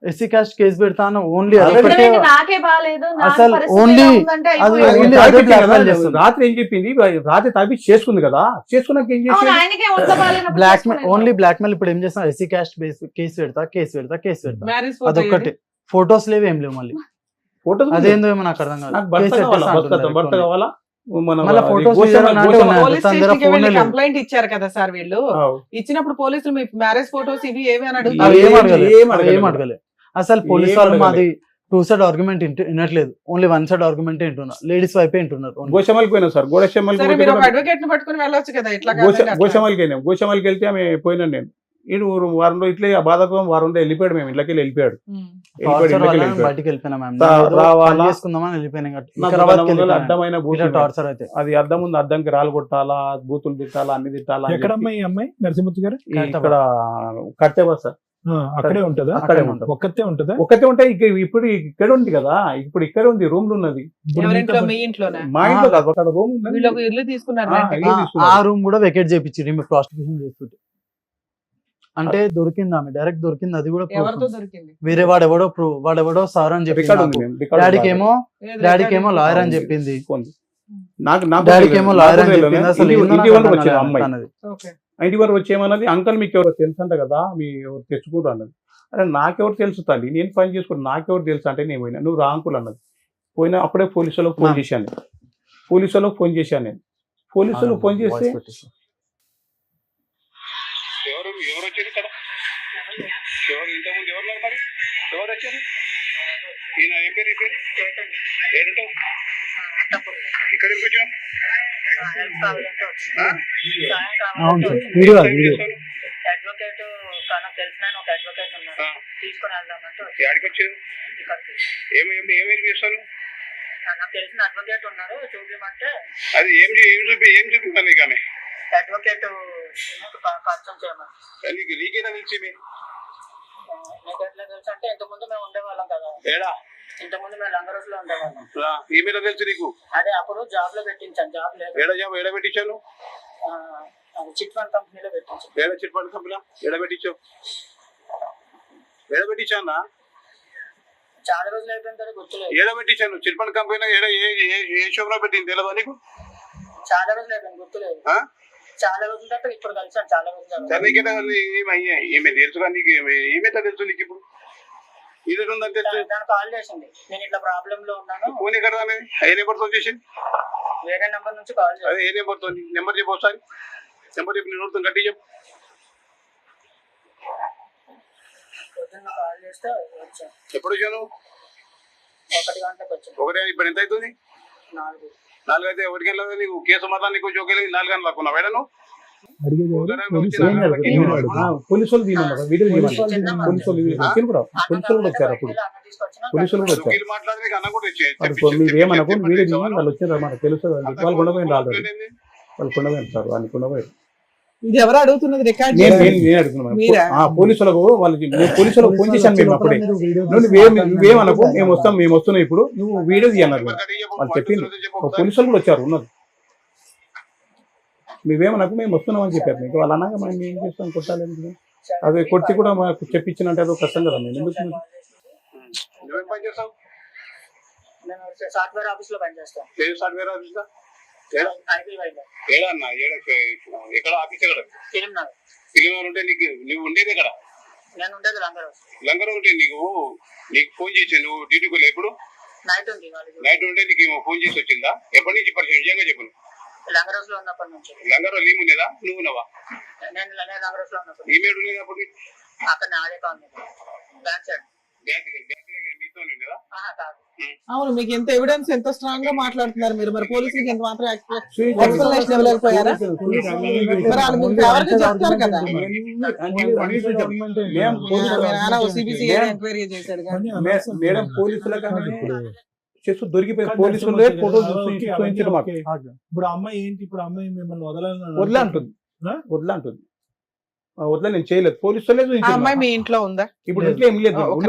ఎస్సీ క్యాస్ట్ కేసు పెడతాను ఓన్లీ
Already
అదొకటే.
ఎందుకంటే నాకే బాలేదు నా
అసలు
పరిస్థితి
only
ఎలా ఉందంటే
అది
అయిపోయింది.
only అదే blackmail చేస్తుంది.
రాత్రి ఏం చెప్పింది రాత్రి తాపి చేసుకుంది కదా చేసుకున్నాక ఏం
అవును,
చేసింది
ఆయనకే ఒంట్లో బాగాలేనప్పుడు
బ్లాక్
చేసుకునేది.
ఓన్లీ బ్లాక్ మెయిల్ ఇప్పుడు ఏం చేస్తాం ఎస్సీ క్యాస్ట్ కేసు పెడతా
మ్యారేజ్ ఫోటో
అదొక్కటి ఫొటోస్ లేవు ఏం లేవు మళ్ళీ
ఫోటో
అదేందో ఏమో నాకు అర్థం కాదు
నాకు భర్త
కేసు
కావాలా
పెట్టేస్తా
భర్త
అంటున్నారు
కావాలా మన
మళ్ళా
అది
photos
గోషమ్మ-
తీయాలన్నా అంటే
గోషమ్మ-
ఉన్నాయి.
పోలీస్
తన దగ్గర
స్టేషన్ కి
phone
వెళ్ళి
లేదు.
కంప్లైంట్ ఇచ్చారు కదా సార్ వీళ్ళు.
ఆవ్.
ఇచ్చినప్పుడు పోలీసులు మీ మ్యారేజ్ ఫోటోస్ ఇవి ఏవి అని
అవి
అడుగుతారు.
ఏం అడగలేదు
ఏం అడగలేదు.
ఏం అడగలేదు అసలు పోలీస్
ఏం
వాళ్ళు
అడగలేదు.
మాది 2 సైడ్ ఆర్గ్యుమెంట్ వినట్లేదు ఓన్లీ 1 సైడ్ ఆర్గ్యుమెంట్ వింటున్నారు లేడీస్ వైపే వింటున్నారు only.
గోషమ్మలకి పోయినాం సార్
సరే మీరు ఒక అడ్వకేట్ ని పట్టుకుని వెళ్ళొచ్చు కదా ఇట్లా కాదండి అట్లా.
గోషమ్మలకి వెళ్ళాం గోషమ్మలకి వెళ్తే ఆమె పోయినాను నేను ఈడు వారంలో ఇట్లా ఆ బాధకం వారంలో వెళ్ళిపోయాడు మేము ఇళ్ళకి వెళ్ళిపోయాడు
ఉమ్.
టార్చర్ వల్ల బయటికి వెళ్ళిపోయినా మ్యామ్
రావాలా?
చేసుకుందామని వెళ్ళిపోయినా
నాకు
వికారాబాద్కి
వందల
వెళ్ళిపోయినా.
అడ్డమైన
ఇలా
బూతులు
టార్చర్ అయితే
అది అద్దం ఉంది అద్దంకి రాళ్ళు కొట్టాలా బూతులు తిట్టాలా అన్ని తిట్టాలా అని
ఎక్కడ
చెప్పి
అమ్మాయి ఈ అమ్మాయి నరసింహుతి గారు
ఇక్కడ కట్టేవా సార్
అక్కడే ఉంటదా
అక్కడే ఉంటుంది
ఒక్కతే ఉంటదా
ఒకటే ఉంటే ఇప్పుడు ఇక్కడ ఉంది కదా ఇప్పుడు ఇక్కడ ఉంది రూమ్ లో ఉన్నది
ఇప్పుడు
ఎవరింట్లో
మీతో
మీ ఇంట్లోనే
మా ఇంట్లో కాదు అక్కడ రూమ్ ఉన్నది
వీళ్ళు ఒక ఇల్లు తీసుకున్నారు
ఆ,
rent కి.
ఇల్లు తీసుకున్నారు.
ఆ రూమ్ కూడా వెకేట్ చేయించి మేము ప్రాస్టిట్యూషన్ చేస్తుంటే అంటే దొరికింది ఆమె డైరెక్ట్ దొరికింది అది కూడా proof
ఎవరితో
ఉంది.
దొరికింది
వేరే వాడెవడో సార్ అని
రికార్డు
చెప్పింది
ఉంది
నాకు.
మేము, రికార్డు
డాడీకి
ఉంది.
ఏమో
ఏది
డాడీకి ఏమో
రికార్డు?
లాయర్ అని
ఉంది.
చెప్పింది
ఉంది. నాకు
డాడీకి ఏమో లాయర్ అని
నాకు
చెప్పింది అసలు
ఇంటి-
ఏందో
ఇంటి
నాకు
వరకు
అర్థం
వచ్చిన
కాలేదు
అమ్మాయి
అన్నది.
ఓకే.
ఇంటి వరకు వచ్చేమన్నది అంకల్ మీకు ఎవరో తెలుసు అంట కదా మీ ఎవరు తెచ్చుకుంటూ అన్నది అరే నాకెవరు తెలుసు తల్లి నేను పని చేసుకుంటా నాకెవరు తెలుసు అంటే నేను పోయినా నువ్వు రా అంకుల్ అన్నది పోయినా అప్పుడే పోలీసు వాళ్ళకి ఫోన్
మ్యామ్.
చేశాను పోలీసు వాళ్ళకి ఫోన్ చేశాను నేను పోలీసు వాళ్ళకి ఫోన్ చేస్తే
వాయిస్ పెట్టేసి.
ఎవరు ఎవరు వచ్చారు ఇక్కడ ఎవరు ఇంతకుముందు ఎవరు ఉన్నారు మరి ఎవరు వచ్చారు ఈయన ఏం పేరు ఈ పేరు ఏంటంటావు ఇక్కడ ఎందుకు వచ్చావు
అవును సార్ వీడియో కాదు, వీడియో
అడ్వకేట్ తనకు తెలిసిన ఆయన ఒక అడ్వకేట్ ఉన్నారు తీసుకుని వెళ్దామంటే వచ్చాను.
యాడికి వచ్చారు
ఇక్కడికి.
ఏమేమి చేస్తాను
నాకు తెలిసిన అడ్వకేట్ ఉన్నారు చూపించమంటే
అది ఏం చూపిస్తాను నీకు ఆమె
అడ్వకేట్ పరిచయం చేయమని.
నీకేనా తెలిసి
మీకు ఎట్లా తెలుసు అంటే ఇంతకుముందు మేము ఉండేవాళ్ళం కదా
ఏడా
ఇంతకుముందు మేము లంగరోజులో ఉండేవాళ్ళం.
ఈ మీద తెలుసు నీకు
అదే అప్పుడు జాబ్ లో పెట్టించాను జాబ్ లేదు
ఏడ పెట్టించాను
చిట్ ఫండ్ కంపెనీలో పెట్టించాను.
ఏడ చిట్పండి కంపెనీ ఏడ పెట్టించావు ఏడ పెట్టించానా
చాలా రోజులు అయిపోయిన తర్వాత గుర్తులేదు.
ఏడ పెట్టించాను చిట్పండి కంపెనీ ఏడ ఏ షోలో పెట్టింది తెలియదా నీకు
చాలా రోజులు అయిపోయింది గుర్తులేదు.
ఆ?
చాలా రోజుల తర్వాత ఇప్పుడు కలిసాను చాలా రోజుల తర్వాత.
నీకేనా ఈమె తెలుసుగా నీకు ఏమైతే తెలుసు నీకు ఇప్పుడు ఇది ఉందని తెలుసు
దానికి కాల్ చేసింది నేను ఇట్లా ప్రాబ్లమ్ లో ఉన్నాను
ఫోన్ ఎక్కడ ఏ నెంబర్ తో చేసి
వేరే నెంబర్ నుంచి కాల్ చేసి
అదే ఏ నెంబర్ తో నెంబర్ చెప్పు ఒకసారి నెంబర్ చెప్పి నేను నోడుతాను గట్టి చెప్పు
పొద్దున్న కాల్ చేస్తే వచ్చాను.
ఎప్పుడు వచ్చాను
1 గంటలకు వచ్చాను.
ఒకటే ఇప్పుడు ఎంత అవుతుంది
4
4 అయితే 1 గంటల నీకు కేసు మళ్ళా నీకు జోకేలి 4 గంటలు లాక్కున్నావు వేడను
అడిగేది ఎవరు? పోలీసు
ఏం
వాళ్ళు?
జరుగుతుంది? ఏం జరుగుతుంది? పోలీసు వాళ్ళు తీయమన్నారు వీడియో తీయమన్నారు పోలీసు వాళ్ళు వచ్చి కూడా పోలీసు వాళ్ళు కూడా వచ్చారు అప్పుడు పోలీసు వాళ్ళు కూడా వచ్చారు
వకీలు మాట్లాడి నీకు అన్న కూడా
అది మీరు ఏమనకు వీడియో తీయమని వాళ్ళు వచ్చారు మనకు తెలుసు వాళ్ళు కొండపోయింది ఆల్రెడీ వాళ్ళు కొండపోయింది సార్ వాళ్ళు కొండపోయారు
ఇది ఎవరు అడుగుతున్నది రికార్డ్
నేను
చేయాలి.
అడుగుతున్నాను
మీరా?
పోలీసులకు వాళ్ళకి పోలీసులకు ఫోన్ చేశాను మేము అప్పుడే నువ్వేమనకు మేము వస్తున్నాం ఇప్పుడు నువ్వు వీడియో తీయన్నారు వాళ్ళు చెప్పింది పోలీసులు కూడా వచ్చారు ఉన్నారు నువ్వేమనకు మేము వస్తున్నాం అని చెప్పారు మీకు వాళ్ళు అన్నాక మనం ఏం చేస్తాం కొట్టాలి ఎందుకు? అది కొట్టి కూడా మాకు చెప్పించినంటే అదో కష్టం కదా మేము ఎందుకు
నువ్వేం పని చేస్తావు
నేను సాఫ్ట్వేర్ ఆఫీస్ లో పనిచేస్తాను.
ఏ సాఫ్ట్వేర్ ఆఫీస్
ఐపీవైలో
ఏడా అన్న ఎక్కడ ఆఫీస్ ఎక్కడ
తిరుమల.
తిరిగిన ఉంటే నీకు నువ్వు ఉండేది ఎక్కడ
నేను ఉండేది లంగరోజు.
లంగర్ ఉంటే నీకు ఫోన్ చేసి నువ్వు డ్యూటీకి వెళ్ళి ఎప్పుడు
నైట్ ఉంది వాళ్ళకి.
నైట్ ఉంటే నీకు ఫోన్ చేసి వచ్చిందా ఎప్పటి నుంచి పరిచయం నిజంగా చెప్పను
లంగరోజులో ఉన్నప్పటి నుంచి
లంగర్ లీమ్ ఉండేదా నువ్వు ఉన్నావా
నేను లంగరోజులో ఉన్నప్పుడు
ఈమెయిల్ ఉండేది అప్పుడు
అక్కడ అదే కాలనీ బ్యాక్ సైడ్.
మీతో ఉండేదా
కాదు
అవును మీకు ఎంత ఎవిడెన్స్ ఎంత స్ట్రాంగ్ గా మాట్లాడుతున్నారు మీరు మరి పోలీసులకి ఎంత మాత్రం ఎక్స్ప్లెనేషన్ ఇవ్వలేకపోయారా మరి వాళ్ళు మీకు ఎవరికి చెప్తారు కదా సిబిసి ఎంక్వైరీ చేశాడు కదా.
మేడం పోలీసులకు చేస్తూ దొరికిపోయి పోలీసులే ఫోటో చూపించారు మాకు
ఇప్పుడు అమ్మాయి ఏంటి ఇప్పుడు అమ్మాయి మిమ్మల్ని వదలని
వదిలే అంటుంది వదిలే అంటుంది వద్ద నేను చేయలేదు, పోలీసు వాళ్ళే
ఆ
చూపించారు.
అమ్మాయి మీ ఇంట్లో ఉందా?
ఇప్పుడు ఇంట్లో ఏం లేదు,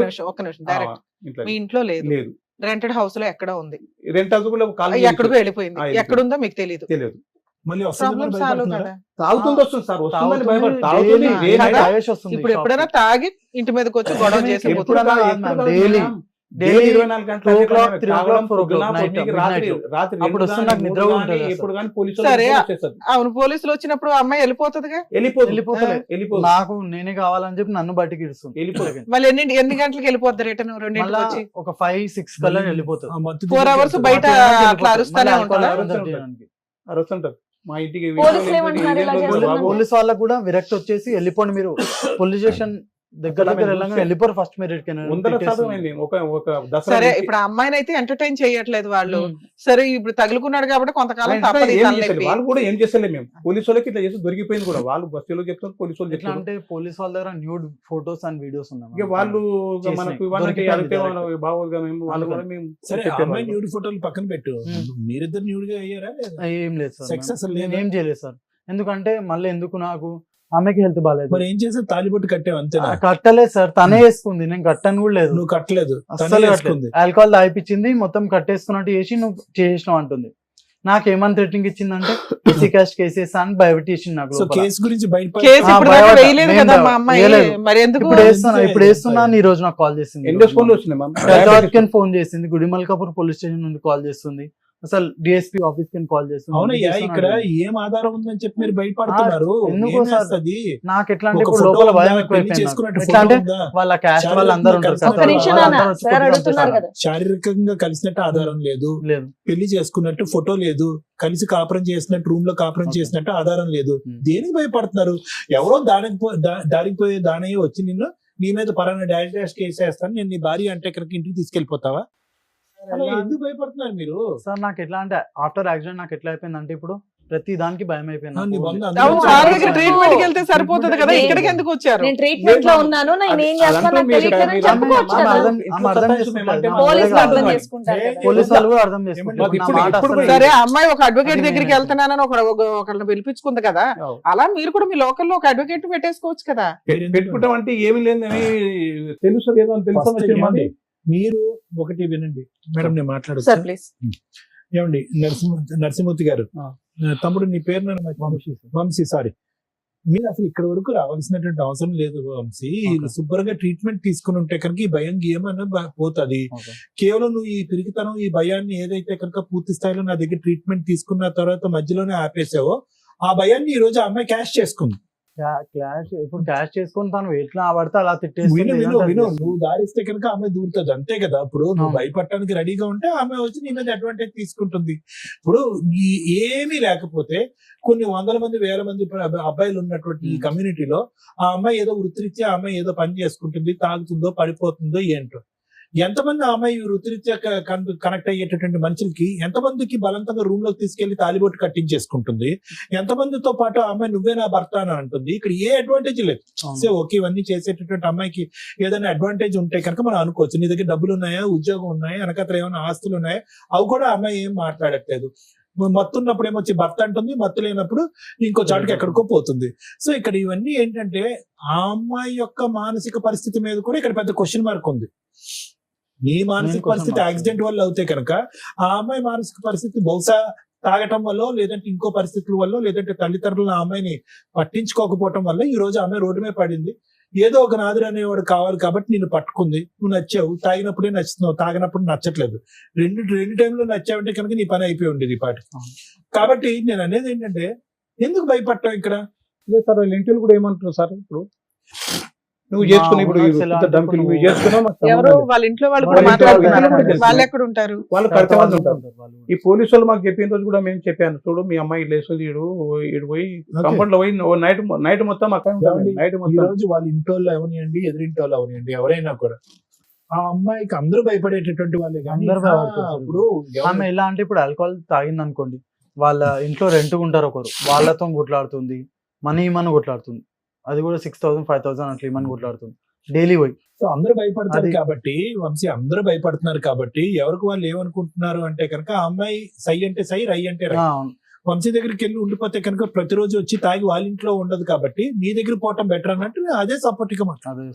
ఒక్క నిమిషం డైరెక్ట్
ఇంట్లో
మీ ఇంట్లో లేదు,
లేదు.
రెంటెడ్ హౌస్ లో ఎక్కడ ఉంది?
రెంట్ హౌస్ కూడా కాల్
ఎక్కడికో వెళ్ళిపోయింది, ఎక్కడుందో మీకు తెలియదు.
తెలియదు.
మళ్ళీ
ప్రాబ్లం సాల్వ్
వస్తుంది
కదా.
తాగుతుంది వస్తుంది సార్, వస్తుందని భయపడి
daily
తాగుతుంది.
day
day
night
night.
తాగేసి వస్తుంది
ఇప్పుడు
shop
ఎప్పుడైనా
కి.
తాగి ఇంటి మీదకి వచ్చి గొడవ చేసి
ఎప్పుడు
పోతుంది.
కాదు,
కాదు,
ఎప్పుడు
ma'am,
కాదు,
daily.
ma'am.
Daily
24 గంటలు
2 o'clock,
అదే
3
తాగడం,
o'clock, 4
పొద్దున,
o'clock,
పొద్దున్నకి,
midnight.
రాత్రి
అప్పుడు
రెండు
వస్తుంది,
కానీ,
నాకు నిద్ర
మూడు
కూడా
కానీ,
ఉంటుంది అసలు.
ఎప్పుడు కానీ పోలీసు
సరే.
వాళ్ళు వచ్చేస్తారు.
అవును, పోలీసులు వచ్చినప్పుడు ఆ అమ్మాయి వెళ్ళిపోతుందిగా.
వెళ్ళిపోతలే.
వెళ్ళిపోదు.
నాకు నేనే కావాలని చెప్పి నన్ను బయటికి ఇడుస్తుంది.
వెళ్ళిపోదు.
మళ్ళీ ఎన్ని గంటలకు వెళ్ళిపోద్ది రిటర్న్? రెండింటికి
మళ్ళా
వచ్చి
ఒక 5-6 కల్లా వెళ్ళిపోతుంది.
4 hours బయట అట్లా అరుస్తూనే
మళ్ళీ
ఉంటుందా?
alcohol తాగడం చేయడానికి.
ఆ వస్తుంటారు మా ఇంటికి.
పోలీసులు ఏమంటున్నారు ఇలా చేస్తున్నారు?
పోలీస్ వాళ్ళకు కూడా విరక్తి వచ్చేసి వెళ్ళిపోండి మీరు పోలీస్ స్టేషన్ దగ్గర వెళ్ళగానే వెళ్ళిపోరు ఫస్ట్ మీరు
ముందర చదవండి. ఒక దసరా
సరే,
నుంచి
ఇప్పుడు ఆ అమ్మాయిని అయితే ఎంటర్టైన్ చేయట్లేదు వాళ్ళు.
ఉమ్.
సరే, ఇప్పుడు తగులుకున్నాడు కాబట్టి కొంతకాలం
ఆయన
తప్పదు ఈ
ఏం
తలనొప్పి.
చేశారు? వాళ్ళు కూడా ఏం చేస్తలే, మేము పోలీసు వాళ్ళకి ఇట్లా చేసి దొరికిపోయింది కూడా. వాళ్ళు బస్తీలో చెప్తారు, పోలీసు వాళ్ళు
ఎట్లా
చెప్తారు.
అంటే పోలీస్ వాళ్ళ దగ్గర న్యూడ్ ఫోటోస్ అండ్ వీడియోస్
ఇక
ఉన్నాయి
వాళ్ళు
చేసినాయి.
మనకు ఇవన్నీ
దొరికిపోయింది
అడిగితే
direct.
వాళ్ళు బాగోదుగా, మేము వాళ్ళు
అందుకని.
కూడా మేము
సరే,
చెప్పేవాళ్ళం.
అమ్మాయి న్యూడ్ ఫోటోలు పక్కన పెట్టు, మీరిద్దరు న్యూడ్ గా అయ్యారా లేదా?
ఏం లేదు సార్,
Sex అసలు లేదా?
నేను ఏం చేయలేదు సార్. ఎందుకంటే మళ్ళీ ఎందుకు, నాకు ఆమెకి హెల్త్ బాగాలేదు.
మరి ఏం చేసే తాలిబొట్టు కట్టావు అంతేనా?
కట్టలేదు సార్, తనే వేసుకుంది, నేను కట్టను కూడా లేదు.
నువ్వు కట్టలేదు,
అస్సలు
తనే
కట్టలేదు.
వేసుకుంది.
ఆల్కహాల్ తాగిపించింది, మొత్తం కట్టేసుకున్నట్టు చేసి నువ్వు చేసినావు అంటుంది. నాకేమని థ్రెటింగ్ ఇచ్చిందంటే ఎస్సీ కాస్ట్ కేసెస్ అని భయపెట్టేసింది నాకు
సో
లోపల.
కేసు గురించి బయట
కేసు
ఆ,
ఇప్పుడు దాకా
భయపడ్డా.
వేయలేదు
నేను
కదా మా అమ్మాయి.
వేయలేదు.
మరి ఎందుకు?
ఇప్పుడు వేస్తున్నాను. ఈ రోజు నాకు కాల్ చేసింది.
ఎన్ని ఫోన్లు వచ్చినాయి మ్యామ్?
ఫోన్ చేసింది, గుడిమల్కాపూర్ పోలీస్ స్టేషన్ నుండి కాల్ చేస్తుంది, అసలు డిఎస్పీ ఆఫీస్ కి కాల్ చేస్తుంది.
అవునయ్యా,
చేస్తున్నాను
ఇక్కడ
అంటే.
ఏం ఆధారం ఉందని చెప్పి మీరు భయపడుతున్నారు?
ఎందుకో
ఏం
సార్,
వేస్తది?
నాకు ఎట్లా అంటే
ఒక
ఇప్పుడు
ఫోటో
లోపల భయం
ఉందా?
ఎక్కువైపోయింది
పెళ్లి
నాకు.
చేసుకున్నట్టు
ఎట్లా అంటే
ఫోటో ఉందా?
వాళ్ళ క్యాస్ట్
శారీరకంగా
వాళ్ళు అందరూ ఉంటారు
కలిసి
కదా,
ఒక్క నిమిషం
వాళ్ళందరూ
నాన్న,
వచ్చి
సార్
కొట్టి
అడుగుతున్నారు
చంపేస్తారు.
కదా.
శారీరకంగా కలిసినట్టు ఆధారం లేదు,
లేదు.
పెళ్లి చేసుకున్నట్టు ఫోటో లేదు, కలిసి కాపురం చేసినట్టు, రూమ్ లో కాపురం
Okay.
చేసినట్టు ఆధారం లేదు.
Hmm.
దేనికి భయపడుతున్నారు? ఎవరో దారికి పోయే దానయ్య వచ్చి నిన్ను నీ మీద పరాన్న డాష్ కేసు వేస్తాను, నేను నీ భార్య అంటే ఇక్కడికి ఇంటికి తీసుకెళ్లిపోతావా? అలా ఎందుకు భయపడుతున్నారు మీరు?
సార్ నాకు ఎట్లా అంటే ఆఫ్టర్ యాక్సిడెంట్ నాకు ఎట్లా అయిపోయింది అంటే ఇప్పుడు ప్రతి దానికి భయం అయిపోయింది
నీ
నాకు.
బంధు
అవును,
అందరూ
సార్ దగ్గర
చాలా
ట్రీట్మెంట్ కి వెళ్తే సరిపోతుంది కదా, ఇక్కడికి ఎందుకు వచ్చారు?
నేను ట్రీట్మెంట్ లో ఉన్నాను, నేను ఏం చేస్తాను నాకు తెలియట్లేదని చెప్పుకోవచ్చు
ఆమె
కదా.
అర్థం చేసుకుంటారు.
పోలీసులు అర్థం
అర్థం
చేసుకుంటారు కదా.
పోలీసు వాళ్ళు కూడా అర్థం చేసుకుంటారు.
మాకు
నా
ఇప్పుడు-
మాట
ఇప్పుడు
అస్సలు
సరే, ఆ అమ్మాయి ఒక అడ్వకేట్
అది
దగ్గరికి
నేను-
వెళ్తున్నానని ఒకళ్ళని పిలిపించుకుంది కదా, అలా మీరు కూడా మీ లోకల్లో ఒక అడ్వకేట్ పెట్టేసుకోవచ్చు కదా.
పెట్టుకుంటాం అంటే ఏమి లేదని తెలుసు ఏదో అని తెలుసు
First ఏమండి? మీరు ఒకటి వినండి మేడం, నేను
సార్
మాట్లాడచ్చు.
ప్లీజ్.
ఏమండి నరసింహమూర్తి గారు,
ఆ.
తమ్ముడు నీ పేరు నన్ను వంశీ, సారీ. మీరు అసలు ఇక్కడ వరకు రావాల్సినటువంటి అవసరం లేదు వంశీ.
Okay.
శుభ్రంగా ట్రీట్మెంట్ తీసుకుని ఉంటే కనుక ఈ భయం ఏమన్నా పోతుంది.
Okay.
కేవలం నువ్వు ఈ పిరికితనం, ఈ భయాన్ని ఏదైతే కనుక పూర్తి స్థాయిలో నా దగ్గర ట్రీట్మెంట్ తీసుకున్న తర్వాత మధ్యలోనే ఆపేసావో, ఆ భయాన్ని ఈ రోజు ఆ అమ్మాయి క్యాష్ చేసుకుంది.
క్లాష్ ఇప్పుడు క్యాష్ చేసుకొని తను ఎట్లా పడితే అలా
విను
తిట్టేస్తుంది.
విను
ఇదంతా
విను,
చేస్తుంది.
నువ్వు దారిస్తే కనుక ఆమె దూరుతుంది, అంతే కదా. ఇప్పుడు నువ్వు
అవును.
భయపడటానికి రెడీగా ఉంటే ఆమె వచ్చి నీ మీద అడ్వాంటేజ్ తీసుకుంటుంది. ఇప్పుడు ఏమీ లేకపోతే కొన్ని వందల మంది, వేల మంది అబ్బాయిలు ఉన్నటువంటి ఈ కమ్యూనిటీలో ఆ అమ్మాయి ఏదో వృత్తిరీత్యా ఆ అమ్మాయి ఏదో పని చేసుకుంటుంది, తాగుతుందో పడిపోతుందో ఏంటో. ఎంతమంది ఆ అమ్మాయి వృత్తిరీత్యా కనెక్ట్ అయ్యేటటువంటి మనుషులకి ఎంతమందికి బలవంతంగా రూమ్ లోకి తీసుకెళ్లి తాలిబొట్టు కట్టించేసుకుంటుంది, ఎంతమందితో పాటు ఆ అమ్మాయి నువ్వే నా భర్త అని అంటుంది. ఇక్కడ ఏ అడ్వాంటేజ్ లేదు.
అవును.
సో ఓకే, ఇవన్నీ చేసేటటువంటి అమ్మాయికి ఏదైనా అడ్వాంటేజ్ ఉంటే కనుక మనం అనుకోవచ్చు. నీ దగ్గర డబ్బులు ఉన్నాయా, ఉద్యోగం ఉన్నాయా, వెనకత్ర ఏమైనా ఆస్తులు ఉన్నాయా, అవి కూడా ఆ అమ్మాయి ఏం మాట్లాడట్లేదు. మత్తు ఉన్నప్పుడు ఏమొచ్చి భర్త అంటుంది, మత్తు లేనప్పుడు ఇంకో చాటుకి ఎక్కడికో పోతుంది. సో ఇక్కడ ఇవన్నీ ఏంటంటే ఆ అమ్మాయి యొక్క మానసిక పరిస్థితి మీద కూడా ఇక్కడ పెద్ద క్వశ్చన్ మార్క్ ఉంది. నీ మానసిక
question
పరిస్థితి
mark.
యాక్సిడెంట్ వల్ల అవుతే కనుక ఆ అమ్మాయి మానసిక పరిస్థితి బహుశా తాగటం వల్ల, లేదంటే ఇంకో పరిస్థితుల వల్ల, లేదంటే తల్లిదండ్రులు ఆ అమ్మాయిని పట్టించుకోకపోవటం వల్ల ఈ రోజు ఆమె రోడ్డు మీద పడింది. ఏదో ఒక నాదురు అనేవాడు కావాలి కాబట్టి నిన్ను పట్టుకుంది. నువ్వు నచ్చావు, తాగినప్పుడే నచ్చుతున్నావు, తాగినప్పుడు నచ్చట్లేదు. రెండు టైంలో నచ్చావంటే కనుక నీ పని అయిపోయి ఉండేది ఈ పాటి. కాబట్టి నేను అనేది ఏంటంటే, ఎందుకు భయపడటం ఇక్కడ?
లేదు సార్, వాళ్ళ ఇంటిలో కూడా ఏమంటారు సార్, ఇప్పుడు నువ్వు చేసుకుని ఇప్పుడు ధమ్కిలు నువ్వు చేసుకున్నావు, మాకు సంబంధం
ఎవరు
లేదు.
వాళ్ళ ఇంట్లో వాళ్ళు
వాళ్ళ
కూడా
ఇంట్లో వాళ్ళు
మాట్లాడుతున్నారు,
తెలుసు.
వాళ్ళు ఎక్కడ ఉంటారు?
వాళ్ళు
తర్వాత
కరెక్ట్ ఉంటారు.
వాళ్ళు
ఈ పోలీసు వాళ్ళు మాకు చెప్పిన రోజు కూడా మేము చెప్పాను, చూడు మీ అమ్మాయి లేస్తుంది, ఇడు పోయి కంపౌండ్ లో పోయి నైట్ మొత్తం అక్కడ
ఏమండి?
నైట్
ఈ
మొత్తం
రోజు వాళ్ళ ఇంటి వాళ్ళు అవనియండి, ఎదురింటి వాళ్ళు అవనియండి, ఎవరైనా కూడా ఆ అమ్మాయికి అందరూ భయపడేటటువంటి వాళ్ళే. కానీ
అందరూ భయపడతారు.
ఇప్పుడు
ఆమె ఎలా అంటే ఇప్పుడు ఆల్కహాల్ తాగింది అనుకోండి, వాళ్ళ ఇంట్లో రెంట్ ఉంటారు ఒకరు, వాళ్ళతో కొట్లాడుతుంది, మనీ ఇమ్మని కొట్లాడుతుంది. అది కూడా 6,000 5,000 అట్లా ఇమ్మని కొట్లాడుతుంది డైలీ పోయి.
సో అందరూ భయపడతారు
అది-
కాబట్టి వంశీ, అందరూ భయపడుతున్నారు కాబట్టి ఎవరికి వాళ్ళు ఏమనుకుంటున్నారు అంటే కనుక ఆ అమ్మాయి సై అంటే సై, రై అంటే రై.
ఆ, అవును.
వంశీ దగ్గరికి వెళ్ళి ఉండిపోతే కనుక ప్రతిరోజు వచ్చి తాగి వాళ్ళ ఇంట్లో ఉండదు కాబట్టి నీ దగ్గర పోవటం బెటర్ అన్నట్టు నేను అదే సపోర్ట్ గా మాట్లాడు.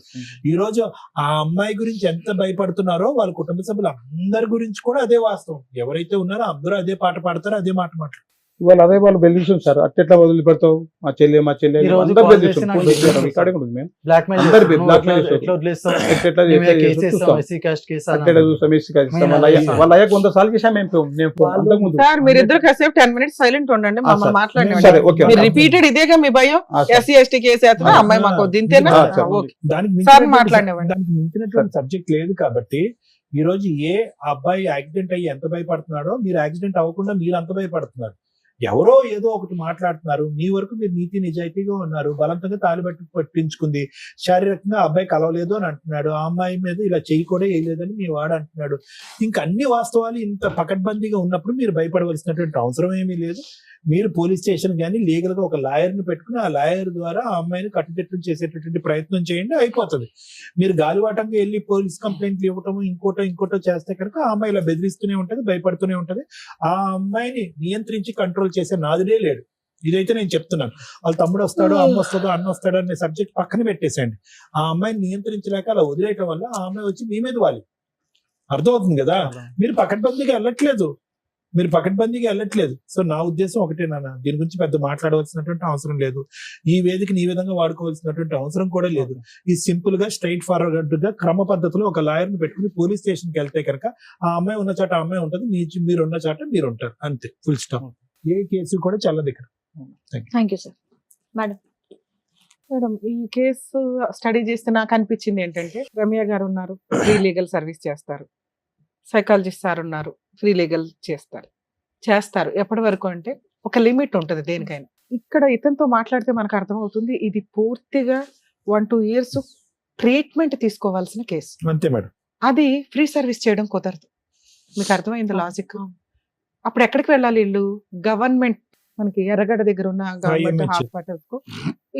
ఈ రోజు ఆ అమ్మాయి గురించి ఎంత భయపడుతున్నారో వాళ్ళ కుటుంబ సభ్యులు అందరి గురించి కూడా అదే వాస్తవం. ఎవరైతే ఉన్నారో అందరూ అదే పాట పాడతారో అదే మాట మాట్లాడతారు.
ఇవాళ అదే వాళ్ళు బెదిరిస్తుంది సార్, అట్టెట్లా వదిలిపెడతావు మా చెల్లె
ఈ రోజు
అందరు
call
బెదిరిస్తుంది.
చేసి నాకు
మేము
బ్లాక్మెయిల్
అందరు
చేస్తారు.
blackmail
నువ్వు
చేస్తారు.
ఎట్లా వదిలేస్తావు?
ఎట్లా
నీ మీద
చేస్తావు?
కేసు వేస్తాం,
చూస్తాం.
ఎస్సీ కాస్ట్ కేసు
అట్టెలా
అన్నాడు.
చూస్తాం, వేసి కాదు ఇస్తాం.
మేము
వాళ్ళ అయ్య-
అదే
వాళ్ళ అయ్యకు 100 సార్లు చేసాం మేము అంతకుముందు.
సార్ మీరిద్దరు కాసేపు 10 minutes సైలెంట్ ఉండండి, మమ్మల్ని
సరే,
మాట్లాడండి.
ఓకే.
మీరు రిపీటెడ్ ఇదేగా మీ భయం, ఎస్సీ ఎస్టీ కేసు వేస్తున్నా అమ్మాయి మాకు వద్దు, ఇంతేనా?
ఆ, సరే.
ఓకే
దానికి
సార్
మించినటువంటి-
మాట్లాడినవ్వండి.
దానికి మించినటువంటి సబ్జెక్ట్ లేదు కాబట్టి ఈ రోజు ఆ అబ్బాయి యాక్సిడెంట్ అయ్యి ఎంత భయపడుతున్నాడో మీరు యాక్సిడెంట్ అవ్వకుండా మీరు అంత భయపడుతున్నారు. ఎవరో ఏదో ఒకటి మాట్లాడుతున్నారు, మీ వరకు మీరు నీతి నిజాయితీగా ఉన్నారు. బలవంతంగా తాలిబట్టి పట్టించుకుంది, శారీరకంగా ఆ అబ్బాయి కలవలేదు అని అంటున్నాడు. ఆ అమ్మాయి మీద ఇలా చెయ్యి కూడా వేయలేదని మీ వాడు అంటున్నాడు. ఇంకా అన్ని వాస్తవాలు ఇంత పకడ్బందీగా ఉన్నప్పుడు మీరు భయపడవలసినటువంటి అవసరం ఏమీ లేదు. మీరు పోలీస్ స్టేషన్ కానీ లీగల్ గా ఒక లాయర్ని పెట్టుకుని ఆ లాయర్ ద్వారా ఆ అమ్మాయిని కట్టుదిట్టం చేసేటటువంటి ప్రయత్నం చేయండి, అయిపోతుంది. మీరు గాలివాటంగా వెళ్ళి పోలీస్ కంప్లైంట్లు ఇవ్వటము ఇంకోటో చేస్తే కనుక ఆ అమ్మాయి ఇలా బెదిరిస్తూనే ఉంటది, భయపడుతూనే ఉంటది. ఆ అమ్మాయిని నియంత్రించి కంట్రోల్ చేసే నాదుడే లేడు. ఇదైతే నేను చెప్తున్నాను. వాళ్ళ తమ్ముడు వస్తాడో అమ్మ వస్తుందో అన్న వస్తాడో అనే సబ్జెక్ట్ పక్కన పెట్టేసేయండి. ఆ అమ్మాయిని నియంత్రించలేక అలా వదిలేయటం వల్ల ఆ అమ్మాయి వచ్చి మీ మీద వాలి. అర్థమవుతుంది కదా? మీరు పకడ్బందీగా వెళ్ళట్లేదు. సో నా ఉద్దేశం ఒకటే నాన్న, దీని గురించి పెద్ద మాట్లాడవలసినటువంటి అవసరం లేదు. ఈ వేదికని ఈ విధంగా వాడుకోవాల్సినటువంటి అవసరం కూడా లేదు. ఈ సింపుల్ గా స్ట్రైట్ ఫార్వర్డ్ గా క్రమ పద్ధతిలో ఒక లాయర్ ని పెట్టుకుని పోలీస్ స్టేషన్ కి వెళ్తే కనుక ఆ అమ్మాయి ఉన్న చాట ఆ అమ్మాయి ఉంటుంది, మీరు ఉన్న చాట మీరు ఉంటారు, అంతే, ఫుల్ స్టాప్. ఏ కేసు కూడా చల్లదు ఇక్కడ.
Thank you sir.
మేడం, ఈ కేసు స్టడీ చేస్తే నాకు అనిపించింది ఏంటంటే, రమ్య గారు ఉన్నారు, ఫ్రీ లీగల్ సర్వీస్ చేస్తారు. సైకాలజిస్ట్ సార్ ఉన్నారు, ఫ్రీ లీగల్ చేస్తారు. ఎప్పటి వరకు అంటే ఒక లిమిట్ ఉంటుంది దేనికైనా. ఇక్కడ ఇతనితో మాట్లాడితే మనకు అర్థమవుతుంది, ఇది పూర్తిగా 1-2 years ట్రీట్మెంట్ తీసుకోవాల్సిన కేసు.
అంతే మేడం.
అది ఫ్రీ సర్వీస్ చేయడం కుదరదు. మీకు అర్థమైంది లాజిక్? అప్పుడు ఎక్కడికి వెళ్ళాలి వీళ్ళు? గవర్నమెంట్, మనకి ఎర్రగడ్డ దగ్గర ఉన్న గవర్నమెంట్
IMH.
హాస్పిటల్స్ కు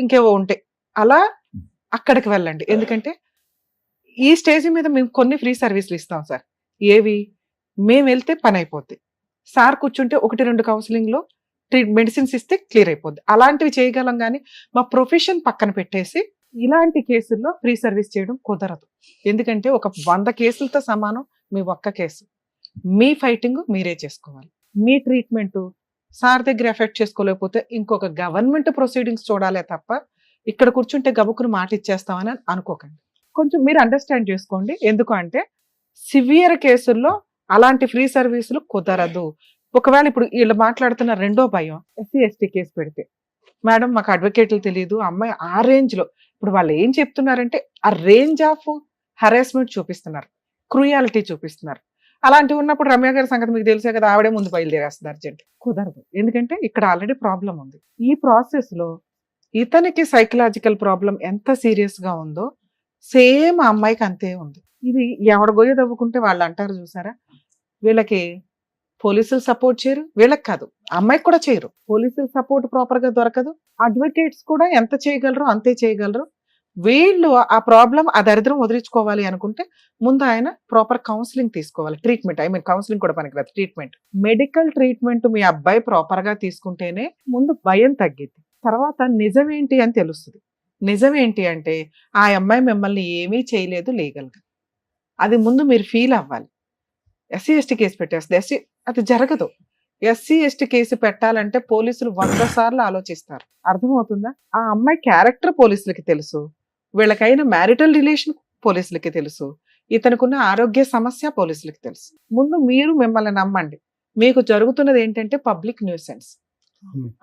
ఇంకేవో ఉంటాయి, అలా అక్కడికి వెళ్ళండి. ఎందుకంటే ఈ స్టేజ్ మీద మేము కొన్ని ఫ్రీ సర్వీసులు ఇస్తాం సార్. ఏవి? మేము వెళ్తే పని అయిపోద్ది, సార్ కూర్చుంటే 1-2 కౌన్సిలింగ్ లో మెడిసిన్స్ ఇస్తే క్లియర్ అయిపోద్ది. అలాంటివి చేయగలం, కానీ మా ప్రొఫెషన్ పక్కన పెట్టేసి ఇలాంటి కేసుల్లో ఫ్రీ సర్వీస్ చేయడం కుదరదు. ఎందుకంటే ఒక 100 కేసులతో సమానం మీ ఒక్క కేసు. మీ ఫైటింగ్ మీరే చేసుకోవాలి. మీ ట్రీట్మెంట్ సార్ దగ్గర ఎఫెక్ట్ చేసుకోలేకపోతే ఇంకొక గవర్నమెంట్ ప్రొసీడింగ్స్ చూడాలే తప్ప ఇక్కడ కూర్చుంటే గబుకుని మాట ఇచ్చేస్తామని అనుకోకండి. కొంచెం మీరు అండర్స్టాండ్ చేసుకోండి. ఎందుకు అంటే సివియర్ కేసుల్లో అలాంటి ఫ్రీ సర్వీసులు కుదరదు. ఒకవేళ ఇప్పుడు వీళ్ళు మాట్లాడుతున్న రెండో భయం, ఎస్సీ ఎస్టీ కేసు పెడితే మేడం మాకు అడ్వకేట్లు తెలియదు, అమ్మాయి ఆ రేంజ్ లో, ఇప్పుడు వాళ్ళు ఏం చెప్తున్నారంటే ఆ రేంజ్ ఆఫ్ హరాస్మెంట్ చూపిస్తున్నారు, క్రూయాలిటీ చూపిస్తున్నారు. అలాంటివి ఉన్నప్పుడు రమ్య గారి సంగతి మీకు తెలిసే కదా, ఆవిడే ముందు బయలుదేరేస్తుంది అర్జెంట్. కుదరదు, ఎందుకంటే ఇక్కడ ఆల్రెడీ ప్రాబ్లం ఉంది. ఈ ప్రాసెస్ లో ఇతనికి సైకలాజికల్ ప్రాబ్లం ఎంత సీరియస్ గా ఉందో సేమ్ ఆ అమ్మాయికి అంతే ఉంది. ఇది ఎవడ గొయ్య తవ్వుకుంటే వాళ్ళు అంటారు చూసారా, వీళ్ళకి పోలీసులు సపోర్ట్ చేయరు, వీళ్ళకి కాదు అమ్మాయికి కూడా చేయరు. పోలీసులు సపోర్ట్ ప్రాపర్ గా దొరకదు, అడ్వకేట్స్ కూడా ఎంత చేయగలరు అంతే చేయగలరు. వీళ్ళు ఆ ప్రాబ్లం, ఆ దరిద్రం వదిలించుకోవాలి అనుకుంటే ముందు ఆయన ప్రాపర్ కౌన్సిలింగ్ తీసుకోవాలి. ట్రీట్మెంట్, కౌన్సిలింగ్ కూడా పనికిరాదు, ట్రీట్మెంట్, మెడికల్ ట్రీట్మెంట్ మీ అబ్బాయి ప్రాపర్ గా తీసుకుంటేనే ముందు భయం తగ్గిద్ది. తర్వాత నిజమేంటి అని తెలుస్తుంది. నిజమేంటి అంటే ఆ అమ్మాయి మిమ్మల్ని ఏమీ చేయలేదు లీగల్ గా, అది ముందు మీరు ఫీల్ అవ్వాలి. ఎస్సీ ఎస్టీ కేసు పెట్టేస్తుంది, అది జరగదు. ఎస్సీ ఎస్టీ కేసు పెట్టాలంటే పోలీసులు 100 సార్లు ఆలోచిస్తారు. అర్థమవుతుందా? ఆ అమ్మాయి క్యారెక్టర్ పోలీసులకి తెలుసు, వీళ్ళకైన మ్యారిటల్ రిలేషన్ పోలీసులకి తెలుసు, ఇతనుకున్న ఆరోగ్య సమస్య పోలీసులకి తెలుసు. ముందు మీరు మిమ్మల్ని నమ్మండి. మీకు జరుగుతున్నది ఏంటంటే పబ్లిక్ న్యూసెన్స్.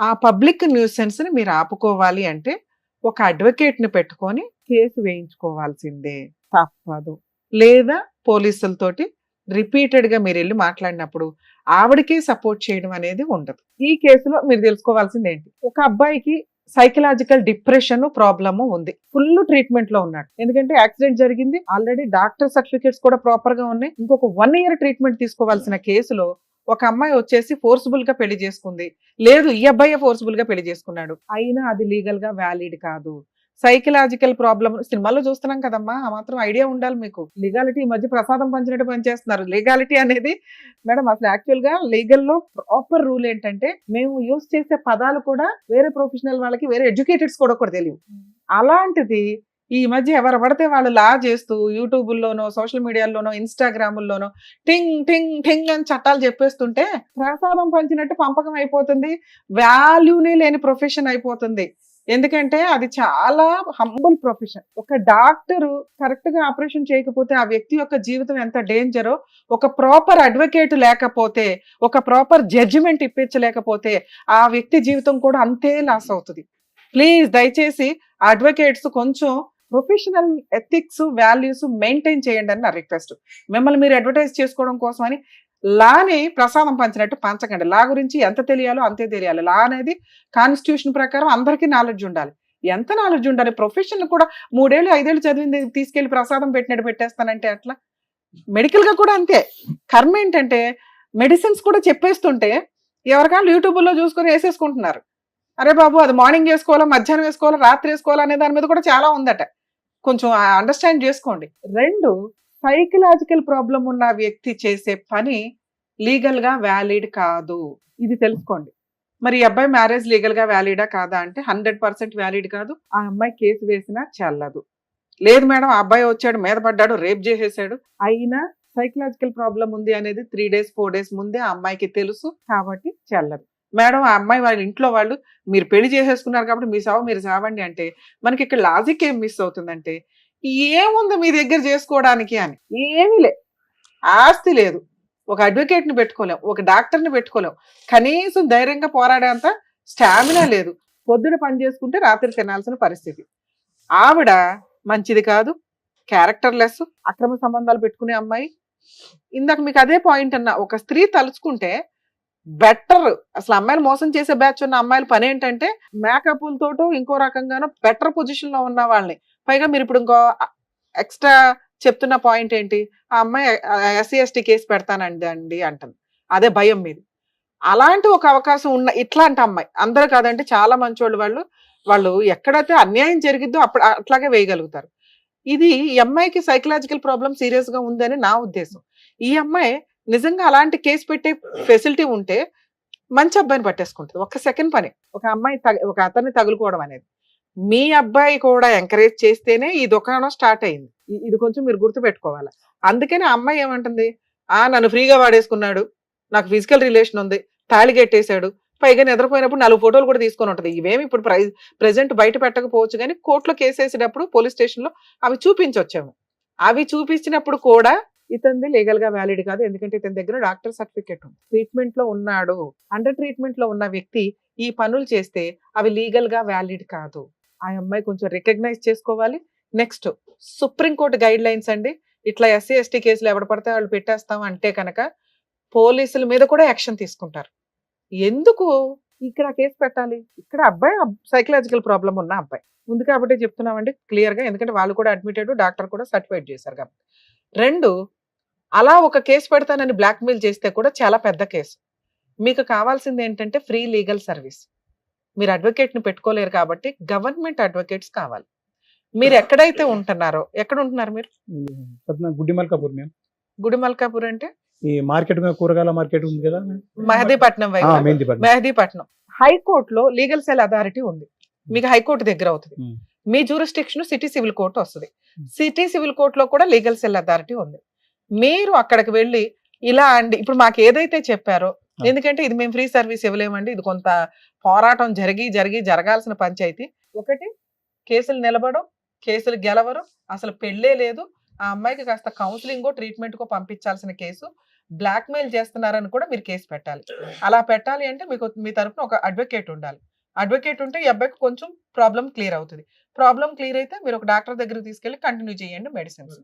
ఆ పబ్లిక్ న్యూసెన్స్ ని మీరు ఆపుకోవాలి అంటే ఒక అడ్వకేట్ ని పెట్టుకొని కేసు వేయించుకోవాల్సిందే, తప్పదు. లేదా పోలీసులతోటి రిపీటెడ్ గా మీరు వెళ్ళి మాట్లాడినప్పుడు ఆవిడకే సపోర్ట్ చేయడం అనేది ఉండదు. ఈ కేసులో మీరు తెలుసుకోవాల్సింది ఏంటి, ఒక అబ్బాయికి సైకలాజికల్ డిప్రెషన్ ప్రాబ్లము ఉంది, ఫుల్ ట్రీట్మెంట్ లో ఉన్నాడు. ఎందుకంటే యాక్సిడెంట్ జరిగింది, ఆల్రెడీ డాక్టర్ సర్టిఫికేట్స్ కూడా ప్రాపర్ గా ఉన్నాయి. ఇంకొక 1 year ట్రీట్మెంట్ తీసుకోవాల్సిన కేసులో ఒక అమ్మాయి వచ్చేసి ఫోర్స్ఫుల్ గా పెళ్లి చేసుకుంది, లేదు ఈ అబ్బాయి ఫోర్స్ఫుల్ గా పెళ్లి చేసుకున్నాడు, అయినా అది లీగల్ గా వ్యాలిడ్ కాదు. సైకలాజికల్ ప్రాబ్లమ్ సినిమాల్లో చూస్తున్నాం కదమ్మా, ఆ మాత్రం ఐడియా ఉండాలి మీకు. లీగాలిటీ ఈ మధ్య ప్రసాదం పంచినట్టు పనిచేస్తున్నారు. లీగాలిటీ అనేది మేడం అసలు యాక్చువల్ గా లీగల్ లో ప్రాపర్ రూల్ ఏంటంటే, మేము యూజ్ చేసే పదాలు కూడా వేరే ప్రొఫెషనల్ వాళ్ళకి, వేరే ఎడ్యుకేటెడ్స్ కూడా తెలియవు. అలాంటిది ఈ మధ్య ఎవరు పడితే వాళ్ళు లా చేస్తూ యూట్యూబుల్లోనో, సోషల్ మీడియాలోనో, ఇన్స్టాగ్రాముల్లోనో టింగ్ టింగ్ టింగ్ అని చట్టాలు చెప్పేస్తుంటే ప్రసాదం పంచినట్టు పంపకం అయిపోతుంది. వాల్యూనే లేని ప్రొఫెషన్ అయిపోతుంది. ఎందుకంటే అది చాలా హంబుల్ ప్రొఫెషన్. ఒక డాక్టరు కరెక్ట్ గా ఆపరేషన్ చేయకపోతే ఆ వ్యక్తి యొక్క జీవితం ఎంత డేంజరో, ఒక ప్రాపర్ అడ్వకేట్ లేకపోతే, ఒక ప్రాపర్ జడ్జిమెంట్ ఇప్పించలేకపోతే ఆ వ్యక్తి జీవితం కూడా అంతే లాస్ అవుతుంది. ప్లీజ్ దయచేసి అడ్వకేట్స్ కొంచెం ప్రొఫెషనల్ ఎథిక్స్, వాల్యూస్ మెయింటైన్ చేయండి అని నా రిక్వెస్ట్. మిమ్మల్ని మీరు అడ్వర్టైజ్ చేసుకోవడం కోసం అని లాని ప్రసాదం పంచినట్టు పంచకండి. లా గురించి ఎంత తెలియాలో అంతే తెలియాలి. లా అనేది కాన్స్టిట్యూషన్ ప్రకారం అందరికీ నాలెడ్జ్ ఉండాలి. ఎంత నాలెడ్జ్ ఉండాలి? ప్రొఫెషన్ కూడా 3 ఏళ్ళు 5 ఏళ్ళు చదివింది తీసుకెళ్లి ప్రసాదం పెట్టినట్టు పెట్టేస్తానంటే అట్లా. మెడికల్ గా కూడా అంతే. కర్మ ఏంటంటే మెడిసిన్స్ కూడా చెప్పేస్తుంటే ఎవరికాళ్ళు యూట్యూబ్లో చూసుకొని వేసేసుకుంటున్నారు. అరే బాబు అది మార్నింగ్ వేసుకోవాలా, మధ్యాహ్నం వేసుకోవాలా, రాత్రి వేసుకోవాలా అనే దాని మీద కూడా చాలా ఉందట. కొంచెం అండర్స్టాండ్ చేసుకోండి. 2, సైకలాజికల్ ప్రాబ్లం ఉన్న వ్యక్తి చేసే పని లీగల్ గా వ్యాలిడ్ కాదు. ఇది తెలుసుకోండి. మరి ఈ అబ్బాయి మ్యారేజ్ లీగల్ గా వ్యాలిడా కాదా అంటే 100% వ్యాలిడ్ కాదు. ఆ అమ్మాయి కేసు వేసినా చెల్లదు. లేదు మేడం ఆ అబ్బాయి వచ్చాడు, మీద పడ్డాడు, రేప్ చేసేసాడు, అయినా సైకలాజికల్ ప్రాబ్లం ఉంది అనేది 3 days 4 days ముందే ఆ అమ్మాయికి తెలుసు కాబట్టి చెల్లదు. మేడం ఆ అమ్మాయి వాళ్ళ ఇంట్లో వాళ్ళు మీరు పెళ్లి చేసేసుకున్నారు కాబట్టి మీ సావు మీరు సావండి అంటే మనకి ఇక్కడ లాజిక్ ఏం మిస్ అవుతుందంటే, ఏముంది మీ దగ్గర చేసుకోవడానికి అని? ఏమీ లే. ఆస్తి లేదు, ఒక అడ్వకేట్ని పెట్టుకోలేం, ఒక డాక్టర్ని పెట్టుకోలేం, కనీసం ధైర్యంగా పోరాడేంత స్టామినా లేదు. పొద్దున పని చేసుకుంటే రాత్రి తినాల్సిన పరిస్థితి. ఆవిడ మంచిది కాదు, క్యారెక్టర్ లెస్, అక్రమ సంబంధాలు పెట్టుకునే అమ్మాయి. ఇందాక మీకు అదే పాయింట్ అన్నా, ఒక స్త్రీ తలుచుకుంటే బెటర్. అసలు అమ్మాయిలు మోసం చేసే బ్యాచ్ ఉన్న అమ్మాయిల పని ఏంటంటే మేకప్లతోటో ఇంకో రకంగానో బెటర్ పొజిషన్ లో ఉన్న వాళ్ళని. పైగా మీరు ఇప్పుడు ఇంకో ఎక్స్ట్రా చెప్తున్న పాయింట్ ఏంటి, ఆ అమ్మాయి SC ST కేసు పెడతానండి అంటుంది. అదే భయం మీద. అలాంటి ఒక అవకాశం ఉన్న ఇట్లాంటి అమ్మాయి, అందరూ కాదంటే చాలా మంచోళ్ళు వాళ్ళు ఎక్కడైతే అన్యాయం జరిగిద్దో అప్పుడు అట్లాగే వేయగలుగుతారు. ఇది ఈ అమ్మాయికి సైకలాజికల్ ప్రాబ్లం సీరియస్ గా ఉందని నా ఉద్దేశం. ఈ అమ్మాయి నిజంగా అలాంటి కేసు పెట్టే ఫెసిలిటీ ఉంటే మంచి అబ్బాయిని పట్టేసుకుంటుంది. ఒక్క సెకండ్ పని ఒక అమ్మాయి ఒక అతన్ని తగులుకోవడం అనేది. మీ అబ్బాయి కూడా ఎంకరేజ్ చేస్తేనే ఈ దుకాణం స్టార్ట్ అయింది. ఇది కొంచెం మీరు గుర్తుపెట్టుకోవాలి. అందుకని ఆ అమ్మాయి ఏమంటుంది, నన్ను ఫ్రీగా వాడేసుకున్నాడు, నాకు ఫిజికల్ రిలేషన్ ఉంది, తాళి కట్టేశాడు, పైగా నిద్రపోయినప్పుడు 4 ఫోటోలు కూడా తీసుకొని ఉంటుంది. ఇవేమి ఇప్పుడు ప్రెజెంట్ బయట పెట్టకపోవచ్చు కానీ కోర్టులో కేసు వేసేటప్పుడు పోలీస్ స్టేషన్ లో అవి చూపించొచ్చాము. అవి చూపించినప్పుడు కూడా ఇతనిది లీగల్ గా వ్యాలిడ్ కాదు. ఎందుకంటే ఇతని దగ్గర డాక్టర్ సర్టిఫికేట్ ఉంది, ట్రీట్మెంట్ లో ఉన్నాడు. అండర్ ట్రీట్మెంట్ లో ఉన్న వ్యక్తి ఈ పనులు చేస్తే అవి లీగల్ గా వ్యాలిడ్ కాదు. ఆ అమ్మాయి కొంచెం రికగ్నైజ్ చేసుకోవాలి. నెక్స్ట్ సుప్రీంకోర్టు గైడ్ లైన్స్ అండి. ఇట్లా SC ST కేసులు ఎవడ పడితే వాళ్ళు పెట్టేస్తాం అంటే కనుక పోలీసుల మీద కూడా యాక్షన్ తీసుకుంటారు. ఎందుకు ఇక్కడ కేసు పెట్టాలి? ఇక్కడ అబ్బాయి సైకలాజికల్ ప్రాబ్లం ఉన్న అబ్బాయి ఉంది కాబట్టి చెప్తున్నామండి క్లియర్ గా. ఎందుకంటే వాళ్ళు కూడా అడ్మిటెడ్, డాక్టర్ కూడా సర్టిఫైడ్ చేశారు కాబట్టి. 2, అలా ఒక కేసు పెడతానని బ్లాక్మెయిల్ చేస్తే కూడా చాలా పెద్ద కేసు. మీకు కావాల్సింది ఏంటంటే ఫ్రీ లీగల్ సర్వీస్. మీరు అడ్వకేట్ని పెట్టుకోలేరు కాబట్టి గవర్నమెంట్ అడ్వకేట్స్ కావాలి. మీరు ఎక్కడైతే ఉంటున్నారో, ఎక్కడ ఉంటున్నారు మీరు?
గుడ్డి మల్కాపూర్ మేము.
గుడి మల్కాపూర్ అంటే
ఈ మార్కెట్ కూరగాయల మార్కెట్ ఉంది కదా,
మెహదీపట్నం వైపు. మెహదీపట్నం హైకోర్టులో లీగల్ సెల్ అథారిటీ ఉంది. మీకు హైకోర్టు దగ్గర అవుతుంది. మీ జ్యూరిస్డిక్షన్ సిటీ సివిల్ కోర్టు వస్తుంది. సిటీ సివిల్ కోర్టులో కూడా లీగల్ సెల్ అథారిటీ ఉంది. మీరు అక్కడికి వెళ్ళి ఇలా అండి ఇప్పుడు మాకు ఏదైతే చెప్పారో, ఎందుకంటే ఇది మేము ఫ్రీ సర్వీస్ ఇవ్వలేమండి, ఇది కొంత పోరాటం జరగాల్సిన పంచాయతీ. ఒకటి కేసులు నిలబడం, కేసులు గెలవరు, అసలు పెళ్ళే లేదు, ఆ అమ్మాయికి కాస్త కౌన్సిలింగో ట్రీట్మెంట్కో పంపించాల్సిన కేసు, బ్లాక్మెయిల్ చేస్తున్నారని కూడా మీరు కేసు పెట్టాలి. అలా పెట్టాలి అంటే మీకు మీ తరపున ఒక అడ్వకేట్ ఉండాలి. అడ్వకేట్ ఉంటే ఈ అబ్బాయికి కొంచెం ప్రాబ్లం క్లియర్ అవుతుంది. ప్రాబ్లం క్లియర్ అయితే మీరు ఒక డాక్టర్ దగ్గరికి తీసుకెళ్ళి కంటిన్యూ చేయండి మెడిసిన్స్.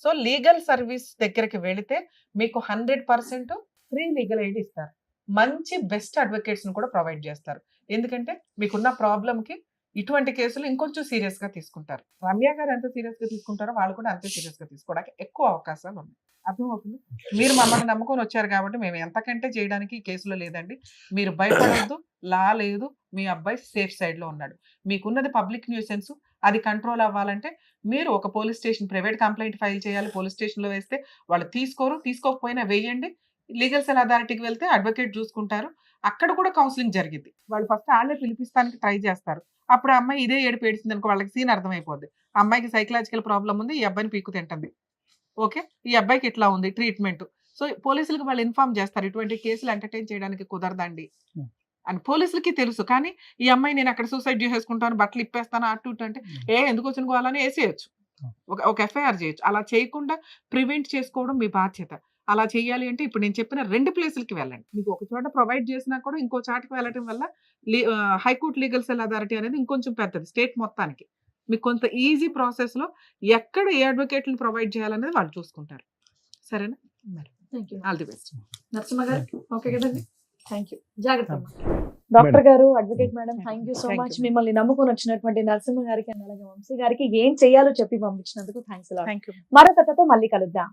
సో లీగల్ సర్వీస్ దగ్గరికి వెళితే మీకు 100% ఫ్రీ లీగల్ ఎయిడ్ ఇస్తారు. మంచి బెస్ట్ అడ్వకేట్స్ కూడా ప్రొవైడ్ చేస్తారు. ఎందుకంటే మీకున్న ప్రాబ్లంకి ఇటువంటి కేసులు ఇంకొంచెం సీరియస్ గా తీసుకుంటారు. రమ్య గారు ఎంత సీరియస్ గా తీసుకుంటారో వాళ్ళు కూడా అంతే సీరియస్ గా తీసుకోవడానికి ఎక్కువ అవకాశాలు ఉన్నాయి. అర్థమవుతుంది? మీరు మమ్మల్ని నమ్ముకొని వచ్చారు కాబట్టి మేము ఎంతకంటే చేయడానికి ఈ కేసులో లేదండి. మీరు భయపడవద్దు, లా లేదు, మీ అబ్బాయి సేఫ్ సైడ్ లో ఉన్నాడు. మీకున్నది పబ్లిక్ న్యూసెన్స్, అది కంట్రోల్ అవ్వాలంటే మీరు ఒక police station private complaint file చేయాలి. పోలీస్ స్టేషన్లో వేస్తే వాళ్ళు తీసుకోకపోయినా వేయండి. లీగల్ సెల్ అథారిటీకి వెళ్తే అడ్వకేట్ చూసుకుంటారు. అక్కడ కూడా కౌన్సిలింగ్ జరిగింది. వాళ్ళు ఫస్ట్ వాళ్ళే పిలిపిస్తానికి ట్రై చేస్తారు. అప్పుడు ఆ అమ్మాయి ఇదే ఏడుపు ఏడిసింది అనుకో, వాళ్ళకి సీన్ అర్థమైపోద్ది. ఆ అమ్మాయికి సైకలాజికల్ ప్రాబ్లం ఉంది, ఈ అబ్బాయిని పీకు తింటుంది. ఓకే, ఈ అబ్బాయికి ఇట్లా ఉంది ట్రీట్మెంట్. సో పోలీసులకు వాళ్ళు ఇన్ఫార్మ్ చేస్తారు, ఇటువంటి కేసులు ఎంటర్టైన్ చేయడానికి కుదరదండి అని పోలీసులకి తెలుసు. కానీ ఈ అమ్మాయి నేను అక్కడ సూసైడ్ చేసేసుకుంటాను, బట్టలు ఇప్పేస్తాను, అటు ఇటు అంటే ఎందుకు వచ్చిన గోవాలని వేసేయచ్చు, ఒక ఎఫ్ఐఆర్ చేయొచ్చు. అలా చేయకుండా ప్రివెంట్ చేసుకోవడం మీ బాధ్యత. అలా చేయాలి అంటే ఇప్పుడు నేను చెప్పిన 2 ప్లేసులకి వెళ్ళండి. మీకు ఒక చోట ప్రొవైడ్ చేసినా కూడా ఇంకో చాటుకు వెళ్ళడం వల్ల హైకోర్టు లీగల్ సెల్ అథారిటీ అనేది ఇంకొంచెం పెద్దది స్టేట్ మొత్తానికి. మీకు కొంత ఈజీ ప్రాసెస్లో ఎక్కడ ఏ అడ్వకేట్ని ప్రొవైడ్ చేయాలనేది వాళ్ళు చూసుకుంటారు. సరేనా?
Thank you
all the best.
Narasimha గారు. ఓకే కదండి, థ్యాంక్ యూ. జాగ్రత్త. డాక్టర్ గారు, advocate madam, thank you so
Thank
much.
you.
మిమ్మల్ని నమ్ముకొని వచ్చినటువంటి నరసింహ గారికి అలాగే వంశీ గారికి ఏం చేయాలో చెప్పి పంపించినందుకు థ్యాంక్స్.
Thank you.
మరో కథతో మళ్ళీ కలుద్దాం.